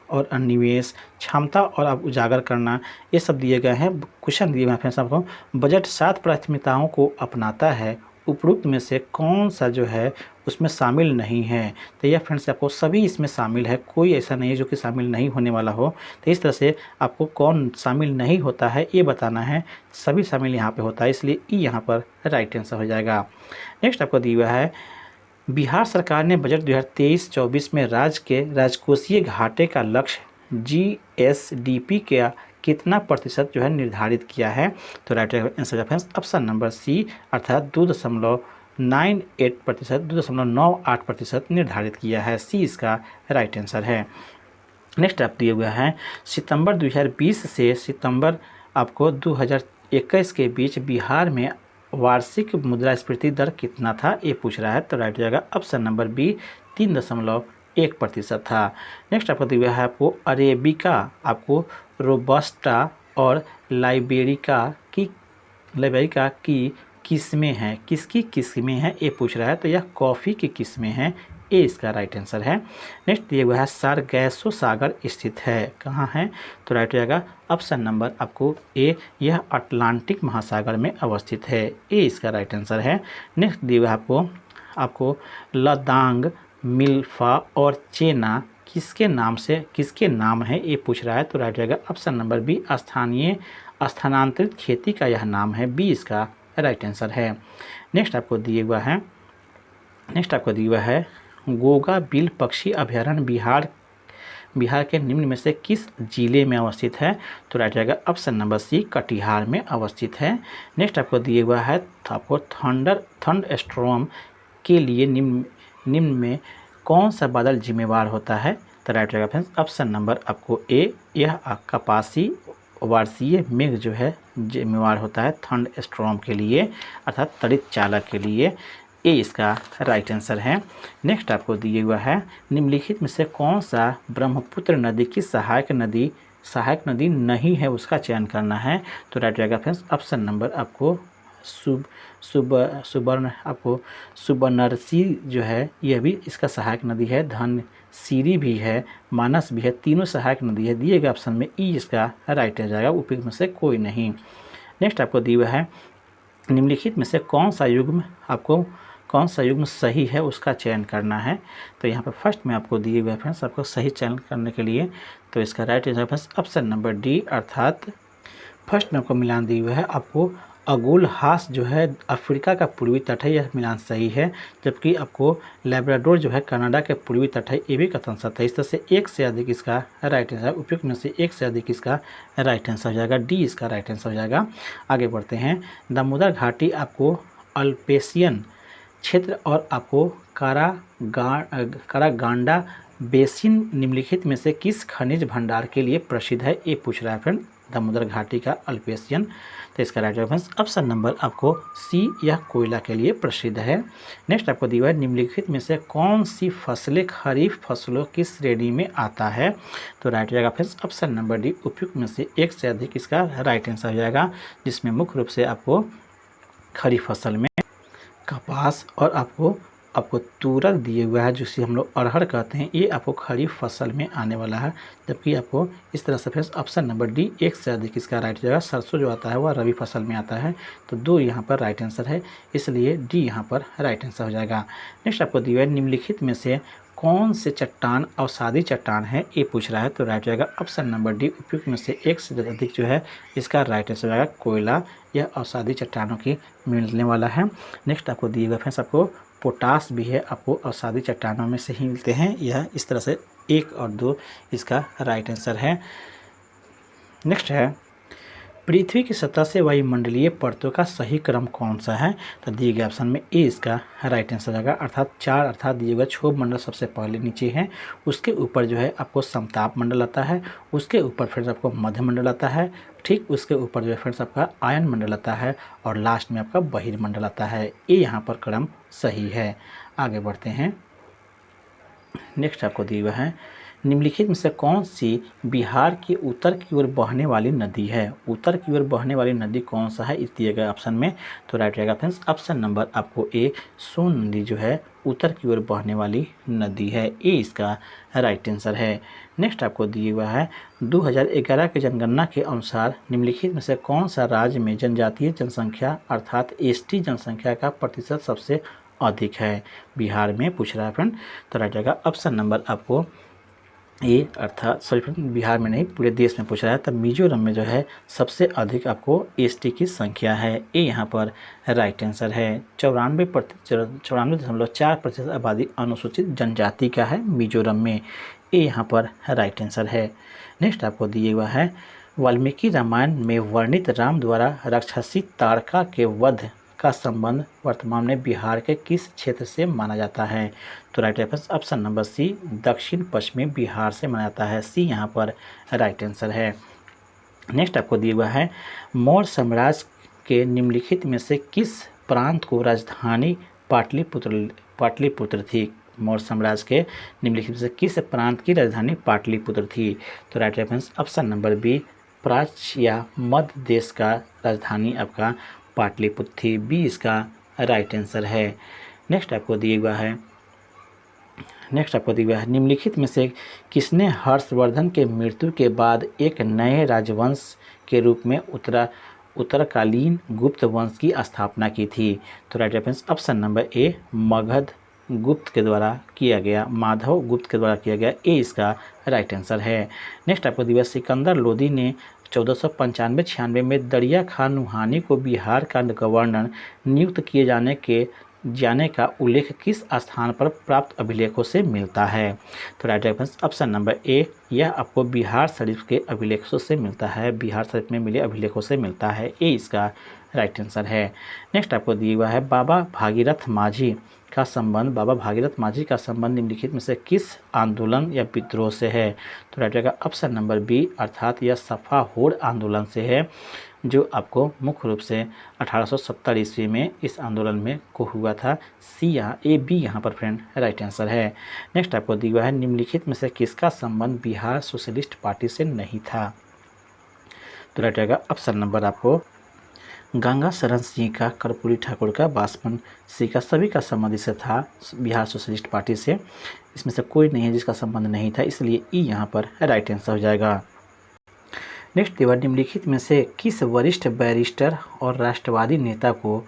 और निवेश, क्षमता और आप उजागर करना, ये सब दिए गए हैं। क्वेश्चन दिए हुए हैं फ्रेंड्स आपको, बजट 7 प्राथमिकताओं को अपनाता है, उपरोक्त में से कौन सा जो है उसमें शामिल नहीं है। तो यह फ्रेंड्स आपको सभी इसमें शामिल है, कोई ऐसा नहीं है जो कि शामिल नहीं होने वाला हो। तो इस तरह से आपको कौन शामिल नहीं होता है ये बताना है, सभी शामिल यहाँ पे होता है, इसलिए ई यहाँ पर राइट आंसर हो जाएगा। नेक्स्ट आपको दिया हुआ है, बिहार सरकार ने बजट 2023-24 में राज्य के राजकोषीय घाटे का लक्ष्य GSDP का कितना प्रतिशत जो है निर्धारित किया है। तो राइट आंसर है ऑप्शन नंबर सी, अर्थात 2.98% निर्धारित किया है, सी इसका राइट आंसर है। नेक्स्ट आप दिए हुए हैं, सितंबर 2020 से सितंबर आपको 2021 के बीच बिहार में वार्षिक मुद्रास्फीति दर कितना था, ये पूछ रहा है। तो राइट हो जाएगा ऑप्शन नंबर बी, 3.1% था। नेक्स्ट आपको दिया है आपको अरेबिका, आपको रोबस्टा और लाइबेरिका की किस्में हैं, किसकी किस्में हैं ये पूछ रहा है। तो यह कॉफ़ी की किस्में हैं, ए इसका राइट आंसर है। नेक्स्ट दिया हुआ है, सारगैसो सागर स्थित है, कहाँ है। तो राइट हो जाएगा ऑप्शन नंबर आपको ए, यह अटलांटिक महासागर में अवस्थित है, ए इसका राइट आंसर है। नेक्स्ट दिया हुआ है आपको लदांग, मिल्फा और चेना किसके नाम है ये पूछ रहा है। तो राइट हो जाएगा ऑप्शन नंबर बी, स्थानांतरित खेती का यह नाम है, बी इसका राइट आंसर है। नेक्स्ट आपको दिया हुआ है गोगा बिल पक्षी अभयारण्य बिहार के निम्न में से किस जिले में अवस्थित है। तो राइट जाएगा ऑप्शन नंबर सी, कटिहार में अवस्थित है। नेक्स्ट आपको दिया हुआ है आपको थंड स्टॉर्म के लिए निम्न में कौन सा बादल जिम्मेवार होता है। तो राइट जाएगा फ्रेंड्स ऑप्शन नंबर आपको ए, यह कपासी वार्षीय मेघ जो है जिम्मेवार होता है थंड स्टॉर्म के लिए, अर्थात तड़ित चालक के लिए, ए इसका राइट आंसर है। नेक्स्ट आपको दिए हुआ है, निम्नलिखित में से कौन सा ब्रह्मपुत्र नदी की सहायक नदी नहीं है, उसका चयन करना है। तो राइट जाएगा फ्रेंड्स ऑप्शन नंबर आपको सुबर्णसी जो है यह भी इसका सहायक नदी है, धनसिरी भी है, मानस भी है, तीनों सहायक नदी है, दिए गए ऑप्शन में ई इसका राइट हो जाएगा, उपयुक्त में से कोई नहीं। नेक्स्ट आपको दिया हुआ है, निम्नलिखित में से कौन सा युग्म सही है उसका चयन करना है। तो यहाँ पर फर्स्ट में आपको दिए हुए फ्रेंड्स आपको सही चयन करने के लिए, तो इसका right answer friends option number D, अर्थात फर्स्ट में आपको मिलान दिए हुए है आपको अगुल हास जो है अफ्रीका का पूर्वी तट है, यह मिलान सही है। जबकि आपको लैब्राडोर जो है कनाडा के पूर्वी तट है, ये भी कथन सत्य है। इस तरह से एक से अधिक इसका राइट आंसर, उपयुक्त में से एक से अधिक इसका राइट आंसर हो जाएगा, डी इसका राइट आंसर हो जाएगा। आगे बढ़ते हैं, दामोदर घाटी आपको अल्पेशियन क्षेत्र और आपको कारागांडा बेसिन निम्नलिखित में से किस खनिज भंडार के लिए प्रसिद्ध है, ये पूछ रहा है फ्रेंड, दामोदर घाटी का अल्पेशियन। तो इसका राइट आंसर ऑप्शन नंबर आपको सी, यह कोयला के लिए प्रसिद्ध है। नेक्स्ट आपको दिया है, निम्नलिखित में से कौन सी फसलें खरीफ फसलों की श्रेणी में आता है। तो राइट जाएगा फ्रेंड्स ऑप्शन नंबर डी, उपयुक्त में से एक से अधिक इसका राइट आंसर हो जाएगा, जिसमें मुख्य रूप से आपको खरीफ फसल में कपास और आपको तूरक दिए हुआ है, जिसे हम लोग अरहर कहते हैं, ये आपको खरीफ फसल में आने वाला है। जबकि आपको इस तरह से फ्रेंड्स ऑप्शन नंबर डी, एक से अधिक इसका राइट जाएगा। सरसों जो आता है वह रबी फसल में आता है, तो दो यहाँ पर राइट आंसर है, इसलिए डी यहाँ पर राइट आंसर हो जाएगा। नेक्स्ट आपको दिया है, निम्नलिखित में से कौन से चट्टान अवसादी चट्टान है, ये पूछ रहा है। तो राइट जाएगा ऑप्शन नंबर डी, उपयुक्त में से एक से अधिक जो है इसका राइट आंसर हो जाएगा, कोयला, यह अवसादी चट्टानों की मिलने वाला है। नेक्स्ट आपको दिए हुए फ्रेंड्स आपको पोटास भी है, आपको अवसादी चट्टानों में से ही मिलते हैं, यह इस तरह से 1 और 2 इसका राइट आंसर है। नेक्स्ट है, पृथ्वी की सतह से वायुमंडलीय परतों का सही क्रम कौन सा है? तो दिए गए ऑप्शन में ए इसका राइट आंसर रहेगा। अर्थात 4 अर्थात दिए गए क्षोभ मंडल सबसे पहले नीचे है, उसके ऊपर जो है आपको समताप मंडल आता है, उसके ऊपर फ्रेंड्स आपको मध्य मंडल आता है, ठीक उसके ऊपर जो है फ्रेंड्स आपका आयन मंडल आता है और लास्ट में आपका बहिर्मंडल आता है। ये यहाँ पर क्रम सही है। आगे बढ़ते हैं। नेक्स्ट आपको दिया हुआ है निम्नलिखित में से कौन सी बिहार के उत्तर की ओर बहने वाली नदी है? उत्तर की ओर बहने वाली नदी कौन सा है इस दिए गए ऑप्शन में? तो राइट रहेगा फ्रेंड्स ऑप्शन नंबर आपको ए, सोन नदी जो है उत्तर की ओर बहने वाली नदी है। ए इसका राइट आंसर है। नेक्स्ट आपको दिया हुआ है 2011 की जनगणना के अनुसार निम्नलिखित में से कौन सा राज्य में जनजातीय जनसंख्या अर्थात एसटी जनसंख्या का प्रतिशत सबसे अधिक है? बिहार में पूछ रहा है फ्रेंड। तो राइट रहेगा ऑप्शन नंबर आपको ए, अर्थात सॉरी फ्रेंड बिहार में नहीं पूरे देश में पूछ रहा है। तब मिजोरम में जो है सबसे अधिक आपको एसटी की संख्या है। ए यहाँ पर राइट आंसर है। 94.4% आबादी अनुसूचित जनजाति का है मिजोरम में। ए यहाँ पर राइट आंसर है। नेक्स्ट आपको दिए हुआ है वाल्मीकि रामायण में वर्णित राम द्वारा राक्षसी ताड़का के वध का संबंध वर्तमान में बिहार के किस क्षेत्र से माना जाता है? तो right reference option number C, दक्षिण पश्चिमी बिहार से माना जाता है। सी यहाँ पर राइट आंसर है। नेक्स्ट आपको दिया हुआ है मौर्य साम्राज्य के निम्नलिखित में से किस प्रांत को राजधानी पाटलिपुत्र थी? मौर्य साम्राज्य के निम्नलिखित में से किस प्रांत की राजधानी पाटलिपुत्र थी? तो right reference option number B, प्राच्य या मध्य देश का राजधानी आपका पाटलिपुत्र थी। बी इसका राइट आंसर है। नेक्स्ट आपको दिया हुआ है निम्नलिखित में से किसने हर्षवर्धन के मृत्यु के बाद एक नए राजवंश के रूप में उत्तरकालीन गुप्त वंश की स्थापना की थी? तो राइट रेफरेंस ऑप्शन नंबर ए, मगध गुप्त के द्वारा किया गया, माधव गुप्त के द्वारा किया गया। ए इसका राइट आंसर है। नेक्स्ट आपको दिया सिकंदर लोदी ने 1495-96 में दरिया खान नुहानी को बिहार का गवर्नर नियुक्त किए जाने का उल्लेख किस स्थान पर प्राप्त अभिलेखों से मिलता है? तो राइट रेफरेंस ऑप्शन नंबर ए, यह आपको बिहार शरीफ के अभिलेखों से मिलता है, बिहार शरीफ में मिले अभिलेखों से मिलता है। ए इसका राइट आंसर है। नेक्स्ट आपको दिया हुआ है बाबा भागीरथ माझी का संबंध निम्नलिखित में से किस आंदोलन या विद्रोह से है? तो राइट रहेगा ऑप्शन नंबर बी, अर्थात यह सफा होड़ आंदोलन से है, जो आपको मुख्य रूप से 1870 ईस्वी में इस आंदोलन में को हुआ था। सी यहाँ ए बी यहाँ पर फ्रेंड राइट आंसर है। नेक्स्ट आपको दिया हुआ है निम्नलिखित में से किसका संबंध बिहार सोशलिस्ट पार्टी से नहीं था? तो राइट रहेगा ऑप्शन नंबर आपको गंगा शरण सिंह का, कर्पूरी ठाकुर का, बासपन सिंह का, सभी का संबंध इससे था बिहार सोशलिस्ट पार्टी से। इसमें से कोई नहीं है जिसका संबंध नहीं था, इसलिए ई यहाँ पर राइट आंसर हो जाएगा। नेक्स्ट निम्नलिखित में से किस वरिष्ठ बैरिस्टर और राष्ट्रवादी नेता को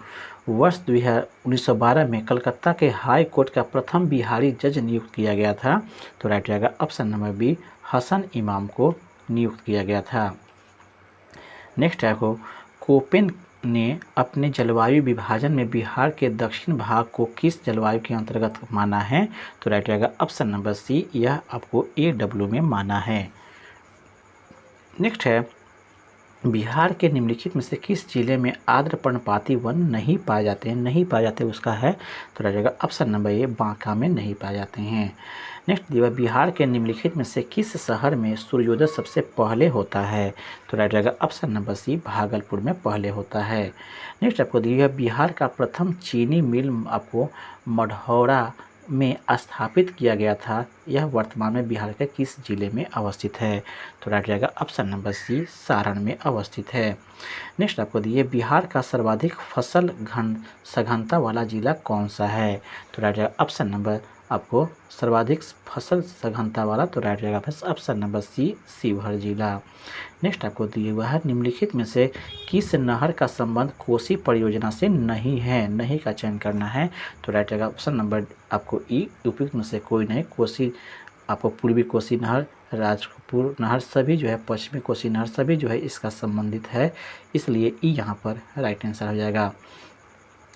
वर्ष 1912 में कलकत्ता के हाई कोर्ट का प्रथम बिहारी जज नियुक्त किया गया था? तो राइट रहेगा ऑप्शन नंबर बी, हसन इमाम को नियुक्त किया गया था। नेक्स्ट आपको कोपेन ने अपने जलवायु विभाजन में बिहार के दक्षिण भाग को किस जलवायु के अंतर्गत माना है? तो राइट रहेगा ऑप्शन नंबर सी, यह आपको AW में माना है। नेक्स्ट है बिहार के निम्नलिखित में से किस जिले में आर्द्र पर्णपाती वन नहीं पाए जाते उसका है? तो रहेगा ऑप्शन नंबर ए, बांका में नहीं पाए जाते हैं। नेक्स्ट दिया बिहार के निम्नलिखित में से किस शहर में सूर्योदय सबसे पहले होता है? तो राइट रहेगा ऑप्शन नंबर सी, भागलपुर में पहले होता है। नेक्स्ट आपको दिया बिहार का प्रथम चीनी मिल आपको मढ़ौरा में स्थापित किया गया था, यह वर्तमान में बिहार के किस जिले में अवस्थित है? तो राइट रहेगा ऑप्शन नंबर सी, सारण में अवस्थित है। नेक्स्ट आपको दिए बिहार का सर्वाधिक फसल सघनता वाला जिला कौन सा है? तो राइट रहेगा ऑप्शन नंबर आपको सर्वाधिक फसल सघनता वाला, तो राइट रहेगा ऑप्शन नंबर सी, शिवहर जिला। नेक्स्ट आपको दिया हुआ है निम्नलिखित में से किस नहर का संबंध कोसी परियोजना से नहीं है? नहीं का चयन करना है। तो राइट रहेगा ऑप्शन नंबर आपको ई, उपयुक्त में से कोई नहीं। कोसी आपको पूर्वी कोसी नहर, राजपुर नहर सभी जो है, पश्चिमी कोसी नहर सभी जो है इसका संबंधित है, इसलिए ई यहाँ पर राइट आंसर हो जाएगा।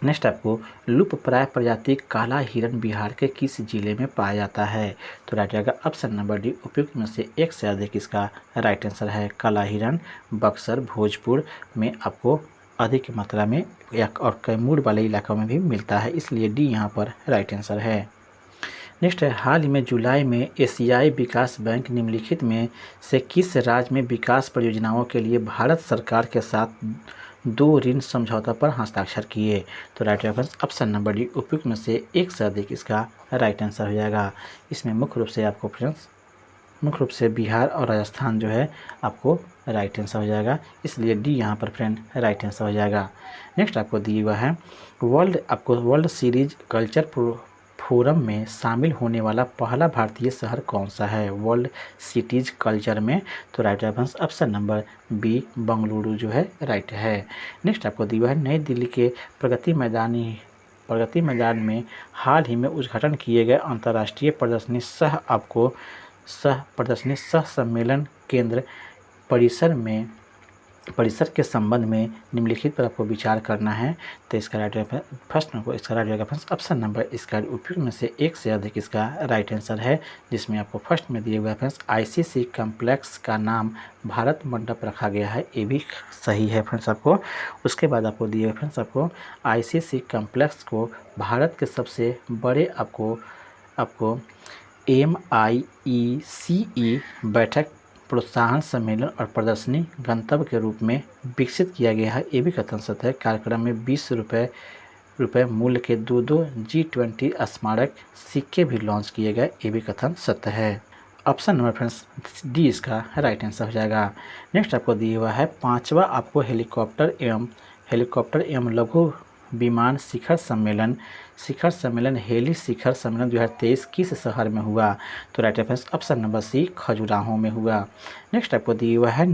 नेक्स्ट आपको लुप्तप्राय प्रजाति काला हिरण बिहार के किस जिले में पाया जाता है? तो राइट जाएगा ऑप्शन नंबर डी, उपयुक्त में से एक से अधिक इसका राइट आंसर है। काला हिरण बक्सर भोजपुर में आपको अधिक मात्रा में या और कैमूर वाले इलाकों में भी मिलता है, इसलिए डी यहाँ पर राइट आंसर है। नेक्स्ट है, हाल ही में जुलाई में एशियाई विकास बैंक निम्नलिखित में से किस राज्य में विकास परियोजनाओं के लिए भारत सरकार के साथ 2 ऋण समझौता पर हस्ताक्षर किए? तो right reference option number D, उपयुक्त में से एक से अधिक इसका राइट आंसर हो जाएगा। इसमें मुख्य रूप से आपको फ्रेंड्स मुख्य रूप से बिहार और राजस्थान जो है आपको राइट आंसर हो जाएगा, इसलिए डी यहाँ पर फ्रेंड राइट आंसर हो जाएगा। नेक्स्ट आपको दिया हुआ है वर्ल्ड सीरीज कल्चर फोरम में शामिल होने वाला पहला भारतीय शहर कौन सा है वर्ल्ड सिटीज कल्चर में? तो right answer option number B, Bengaluru जो है राइट है। नेक्स्ट आपको दिया हुआ है नई दिल्ली के प्रगति मैदान में हाल ही में उद्घाटन किए गए अंतर्राष्ट्रीय प्रदर्शनी सह सम्मेलन केंद्र परिसर के संबंध में निम्नलिखित पर आपको विचार करना है। तो इसका राइट फर्स्ट में इसका राइट जाएगा फर्स्ट ऑप्शन नंबर इसका उपयुक्त में से एक से अधिक इसका राइट आंसर है, जिसमें आपको फर्स्ट में दिए हुए फ्रेंड्स आईसीसी कॉम्प्लेक्स का नाम भारत मंडप रखा गया है, ये भी सही है फ्रेंड्स आपको। उसके बाद आपको दिए हुए फ्रेंड्स आपको आईसीसी कॉम्प्लेक्स को भारत के सबसे बड़े आपको MIECE बैठक प्रोत्साहन सम्मेलन और प्रदर्शनी गंतव्य के रूप में विकसित किया गया है, ये भी कथन सत्य है। कार्यक्रम में 20 रुपये मूल्य के 2 G20 स्मारक सिक्के भी लॉन्च किए गए, ये भी कथन सत्य है। ऑप्शन नंबर फ्रेंड्स डी इसका राइट आंसर हो जाएगा। नेक्स्ट आपको दिया हुआ है पांचवा आपको हेलीकॉप्टर एवं लघु विमान शिखर सम्मेलन हेली शिखर सम्मेलन 2023 किस शहर में हुआ? तो right answer option number C, Khajuraho में हुआ। नेक्स्ट आपको दिया हुआ है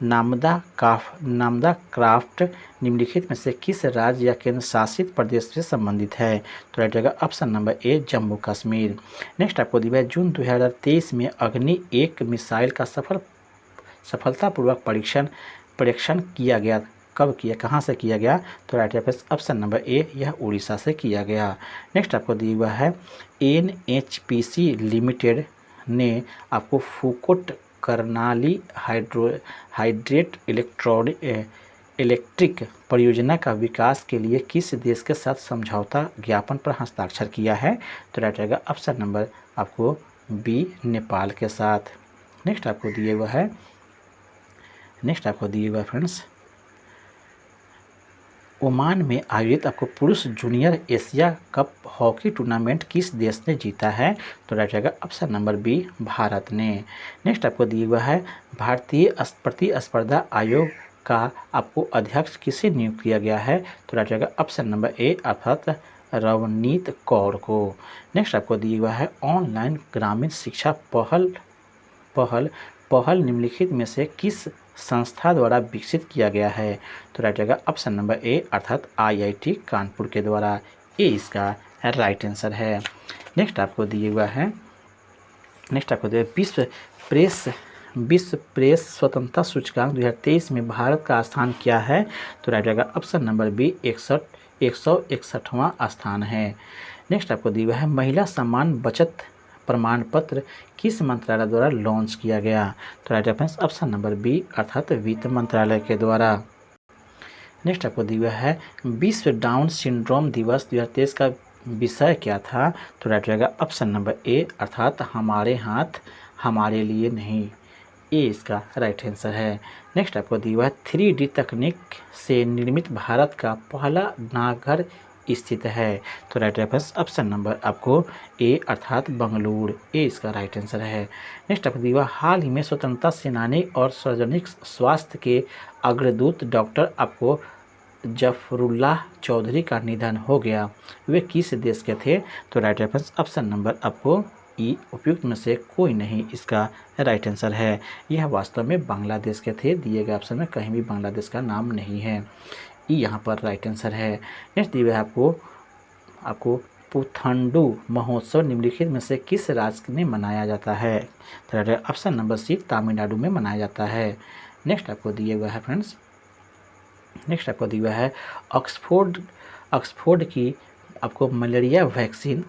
नामदा क्राफ्ट निम्नलिखित में से किस राज्य या केंद्र शासित प्रदेश से संबंधित है? तो राइट जाएगा ऑप्शन नंबर ए, जम्मू कश्मीर। नेक्स्ट आपको दिया हुआ है जून 2023 में अग्नि 1 मिसाइल का सफलतापूर्वक परीक्षण किया गया, कब किया, कहाँ से किया गया? तो राइट आंसर ऑप्शन नंबर ए, यह उड़ीसा से किया गया। नेक्स्ट आपको दिया हुआ है NHPC लिमिटेड ने आपको फूकोट कर्नाली हाइड्रेट इलेक्ट्रिक परियोजना का विकास के लिए किस देश के साथ समझौता ज्ञापन पर हस्ताक्षर किया है? तो राइट रहेगा ऑप्शन नंबर आपको बी, नेपाल के साथ। नेक्स्ट आपको दिया हुआ फ्रेंड्स ओमान में आयोजित आपको पुरुष junior Asia cup hockey tournament किस देश ने जीता है? तो राइट रहेगा ऑप्शन नंबर बी, भारत ने। नेक्स्ट आपको दिया हुआ है भारतीय प्रतिस्पर्धा आयोग का आपको अध्यक्ष किसे नियुक्त किया गया है? तो राइट रहेगा ऑप्शन नंबर ए, अर्थात रवनीत कौर को। नेक्स्ट आपको दिया हुआ है ऑनलाइन ग्रामीण शिक्षा पहल निम्नलिखित में से किस संस्था द्वारा विकसित किया गया है? तो राइट रहेगा ऑप्शन नंबर ए, अर्थात IIT कानपुर के द्वारा, ये इसका राइट आंसर है। नेक्स्ट आपको दिया हुआ है विश्व प्रेस स्वतंत्रता सूचकांक 2023 में भारत का स्थान क्या है? तो राइट रहेगा ऑप्शन नंबर बी, 161वां स्थान है। नेक्स्ट आपको दिया हुआ है महिला सम्मान बचत प्रमाण पत्र किस मंत्रालय द्वारा लॉन्च किया गया? तो right answer option number B, अर्थात वित्त मंत्रालय के द्वारा। नेक्स्ट आपको दिया हुआ है विश्व डाउन सिंड्रोम दिवस 2023 का विषय क्या था? तो राइट रहेगा ऑप्शन नंबर ए, अर्थात हमारे हाथ हमारे लिए नहीं, ये इसका राइट आंसर है। नेक्स्ट आपको दिया हुआ है 3D तकनीक से निर्मित भारत का पहला डाकघर स्थित है? तो राइट रेफरेंस ऑप्शन नंबर आपको ए, अर्थात बंगलुरु, ए इसका राइट आंसर है। नेक्स्ट आपको दिया हाल ही में स्वतंत्रता सेनानी और सार्वजनिक स्वास्थ्य के अग्रदूत डॉक्टर आपको जफरुल्लाह चौधरी का निधन हो गया, वे किस देश के थे? तो राइट रेफरेंस ऑप्शन नंबर आपको ई, उपयुक्त में से कोई नहीं इसका राइट आंसर है। यह वास्तव में बांग्लादेश के थे, दिए गए ऑप्शन में कहीं भी बांग्लादेश का नाम नहीं है, ई यहाँ पर राइट आंसर है। नेक्स्ट दिया है आपको पुथंडू महोत्सव निम्नलिखित में से किस राज्य में मनाया जाता है? तो ऑप्शन नंबर सी, तमिलनाडु में मनाया जाता है। नेक्स्ट आपको दिया हुआ है फ्रेंड्स, नेक्स्ट आपको दिया हुआ है ऑक्सफोर्ड की आपको मलेरिया वैक्सीन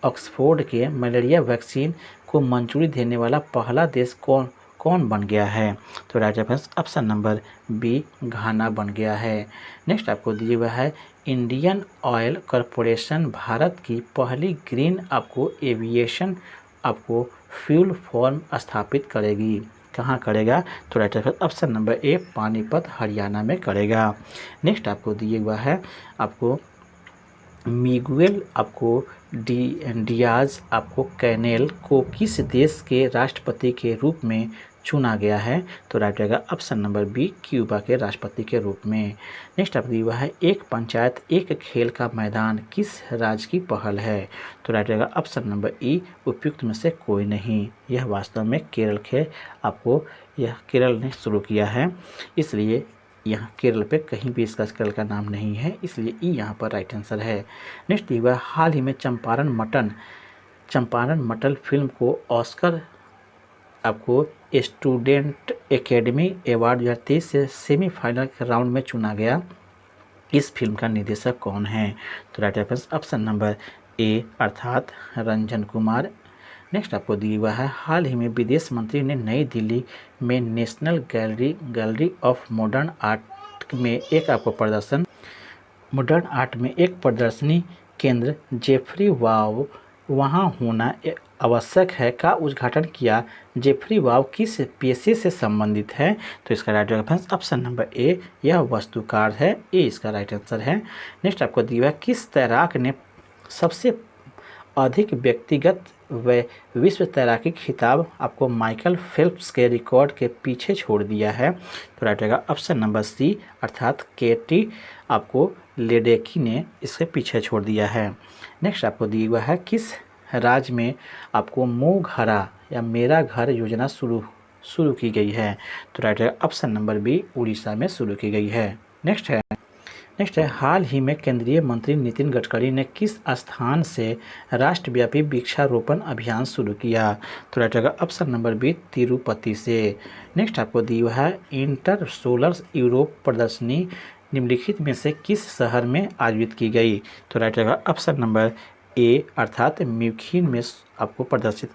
ऑक्सफोर्ड के मलेरिया वैक्सीन को मंजूरी देने वाला पहला देश कौन कौन बन गया है? तो right answer option number B Ghana बन गया है। नेक्स्ट आपको दिया हुआ है इंडियन ऑयल कॉरपोरेशन भारत की पहली ग्रीन आपको एविएशन आपको फ्यूल फॉर्म स्थापित करेगी। कहाँ करेगा? तो राइट आंसर ऑप्शन नंबर ए पानीपत हरियाणा में करेगा। नेक्स्ट आपको दिए हुआ है आपको मिगुएल आपको डियाज आपको कैनेल को किस देश के राष्ट्रपति के रूप में चुना गया है? तो राइट रहेगा ऑप्शन नंबर बी क्यूबा के राष्ट्रपति के रूप में। नेक्स्ट आप दिया हुआ है एक पंचायत एक खेल का मैदान किस राज्य की पहल है? तो राइट रहेगा ऑप्शन नंबर ई उपयुक्त में से कोई नहीं। यह वास्तव में केरल के आपको यह केरल ने शुरू किया है, इसलिए यहाँ केरल पे कहीं भी इसका केरल का नाम नहीं है, इसलिए ई यहाँ पर राइट आंसर है। नेक्स्ट दिया हुआ हाल ही में चंपारण मटन फिल्म को ऑस्कर आपको स्टूडेंट एकेडमी अवार्ड 2023 से सेमीफाइनल के राउंड में चुना गया। इस फिल्म का निर्देशक कौन है? तो राइट आंसर ऑप्शन नंबर ए अर्थात रंजन कुमार। नेक्स्ट आपको दिया हुआ है हाल ही में विदेश मंत्री ने नई दिल्ली में national gallery of modern art में एक आपको प्रदर्शनी केंद्र जेफरी वाव वहां होना आवश्यक है का उद्घाटन किया। जेफरी वाव किस पेशे से संबंधित है? तो इसका राइट आंसर ऑप्शन नंबर ए यह वास्तुकार है। ए इसका राइट आंसर है। नेक्स्ट आपको दिया हुआ है किस तैराक ने सबसे अधिक व्यक्तिगत व विश्व तैराकी खिताब आपको माइकल फेल्प्स के रिकॉर्ड के पीछे छोड़ दिया है? तो राइट रहेगा ऑप्शन नंबर सी अर्थात केटी आपको लेडेकी ने इसके पीछे छोड़ दिया है। नेक्स्ट आपको दिया हुआ है किस राज्य में आपको मोघरा या मेरा घर योजना शुरू की गई है? तो राइट रहेगा ऑप्शन नंबर बी उड़ीसा में शुरू की गई है। नेक्स्ट है हाल ही में केंद्रीय मंत्री नितिन गडकरी ने किस स्थान से राष्ट्रव्यापी वृक्षारोपण अभियान शुरू किया? तो राइट रहेगा ऑप्शन नंबर बी तिरुपति से। नेक्स्ट आपको दिया है इंटर सोलर यूरोप प्रदर्शनी निम्नलिखित में से किस शहर में आयोजित की गई? तो राइट रहेगा ऑप्शन नंबर ए अर्थात म्यूखिन में आपको आयोजित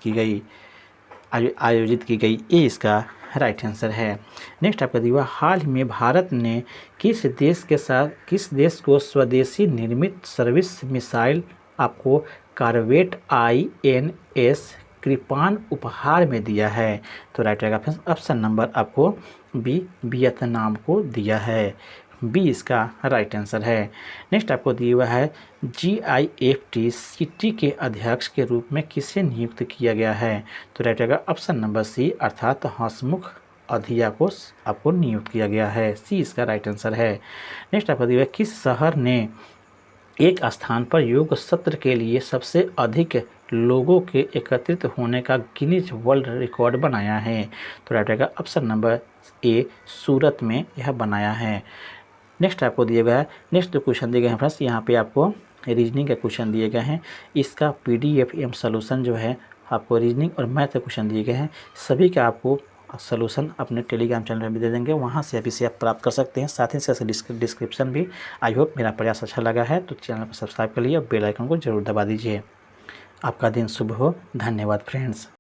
की गई। ए इसका राइट आंसर है। नेक्स्ट आपका दिया हाल ही में भारत ने किस देश को स्वदेशी निर्मित सर्विस मिसाइल आपको कॉर्वेट INS कृपान उपहार में दिया है? तो राइट रहेगा ऑप्शन नंबर आपको बी वियतनाम को दिया है। बी इसका राइट आंसर है। नेक्स्ट आपको दिया हुआ है GIFT सिटी के अध्यक्ष के रूप में किसे नियुक्त किया गया है? तो राइट रहेगा ऑप्शन नंबर सी अर्थात हंसमुख अधिया को आपको नियुक्त किया गया है। सी इसका राइट आंसर है। नेक्स्ट आपको दिया हुआ है किस शहर ने एक स्थान पर योग सत्र के लिए सबसे अधिक लोगों के एकत्रित होने का गिनीज वर्ल्ड रिकॉर्ड बनाया है? तो राइट रहेगा ऑप्शन नंबर ए सूरत में यह बनाया है। नेक्स्ट आपको दिए गया है नेक्स्ट जो क्वेश्चन दिए गए हैं फ्रेंड्स यहाँ पे आपको रीजनिंग के क्वेश्चन दिए गए हैं। इसका PDF एवं सोल्यूशन जो है आपको रीजनिंग और मैथ के क्वेश्चन दिए गए हैं। सभी का आपको सोल्यूशन अपने टेलीग्राम चैनल में भी दे देंगे, वहाँ से अभी से आप प्राप्त कर सकते हैं। साथ ही साथ डिस्क्रिप्शन भी। आई होप मेरा प्रयास अच्छा लगा है तो चैनल को सब्सक्राइब कर लिए और बेल आइकन को जरूर दबा दीजिए। आपका दिन शुभ हो। धन्यवाद फ्रेंड्स।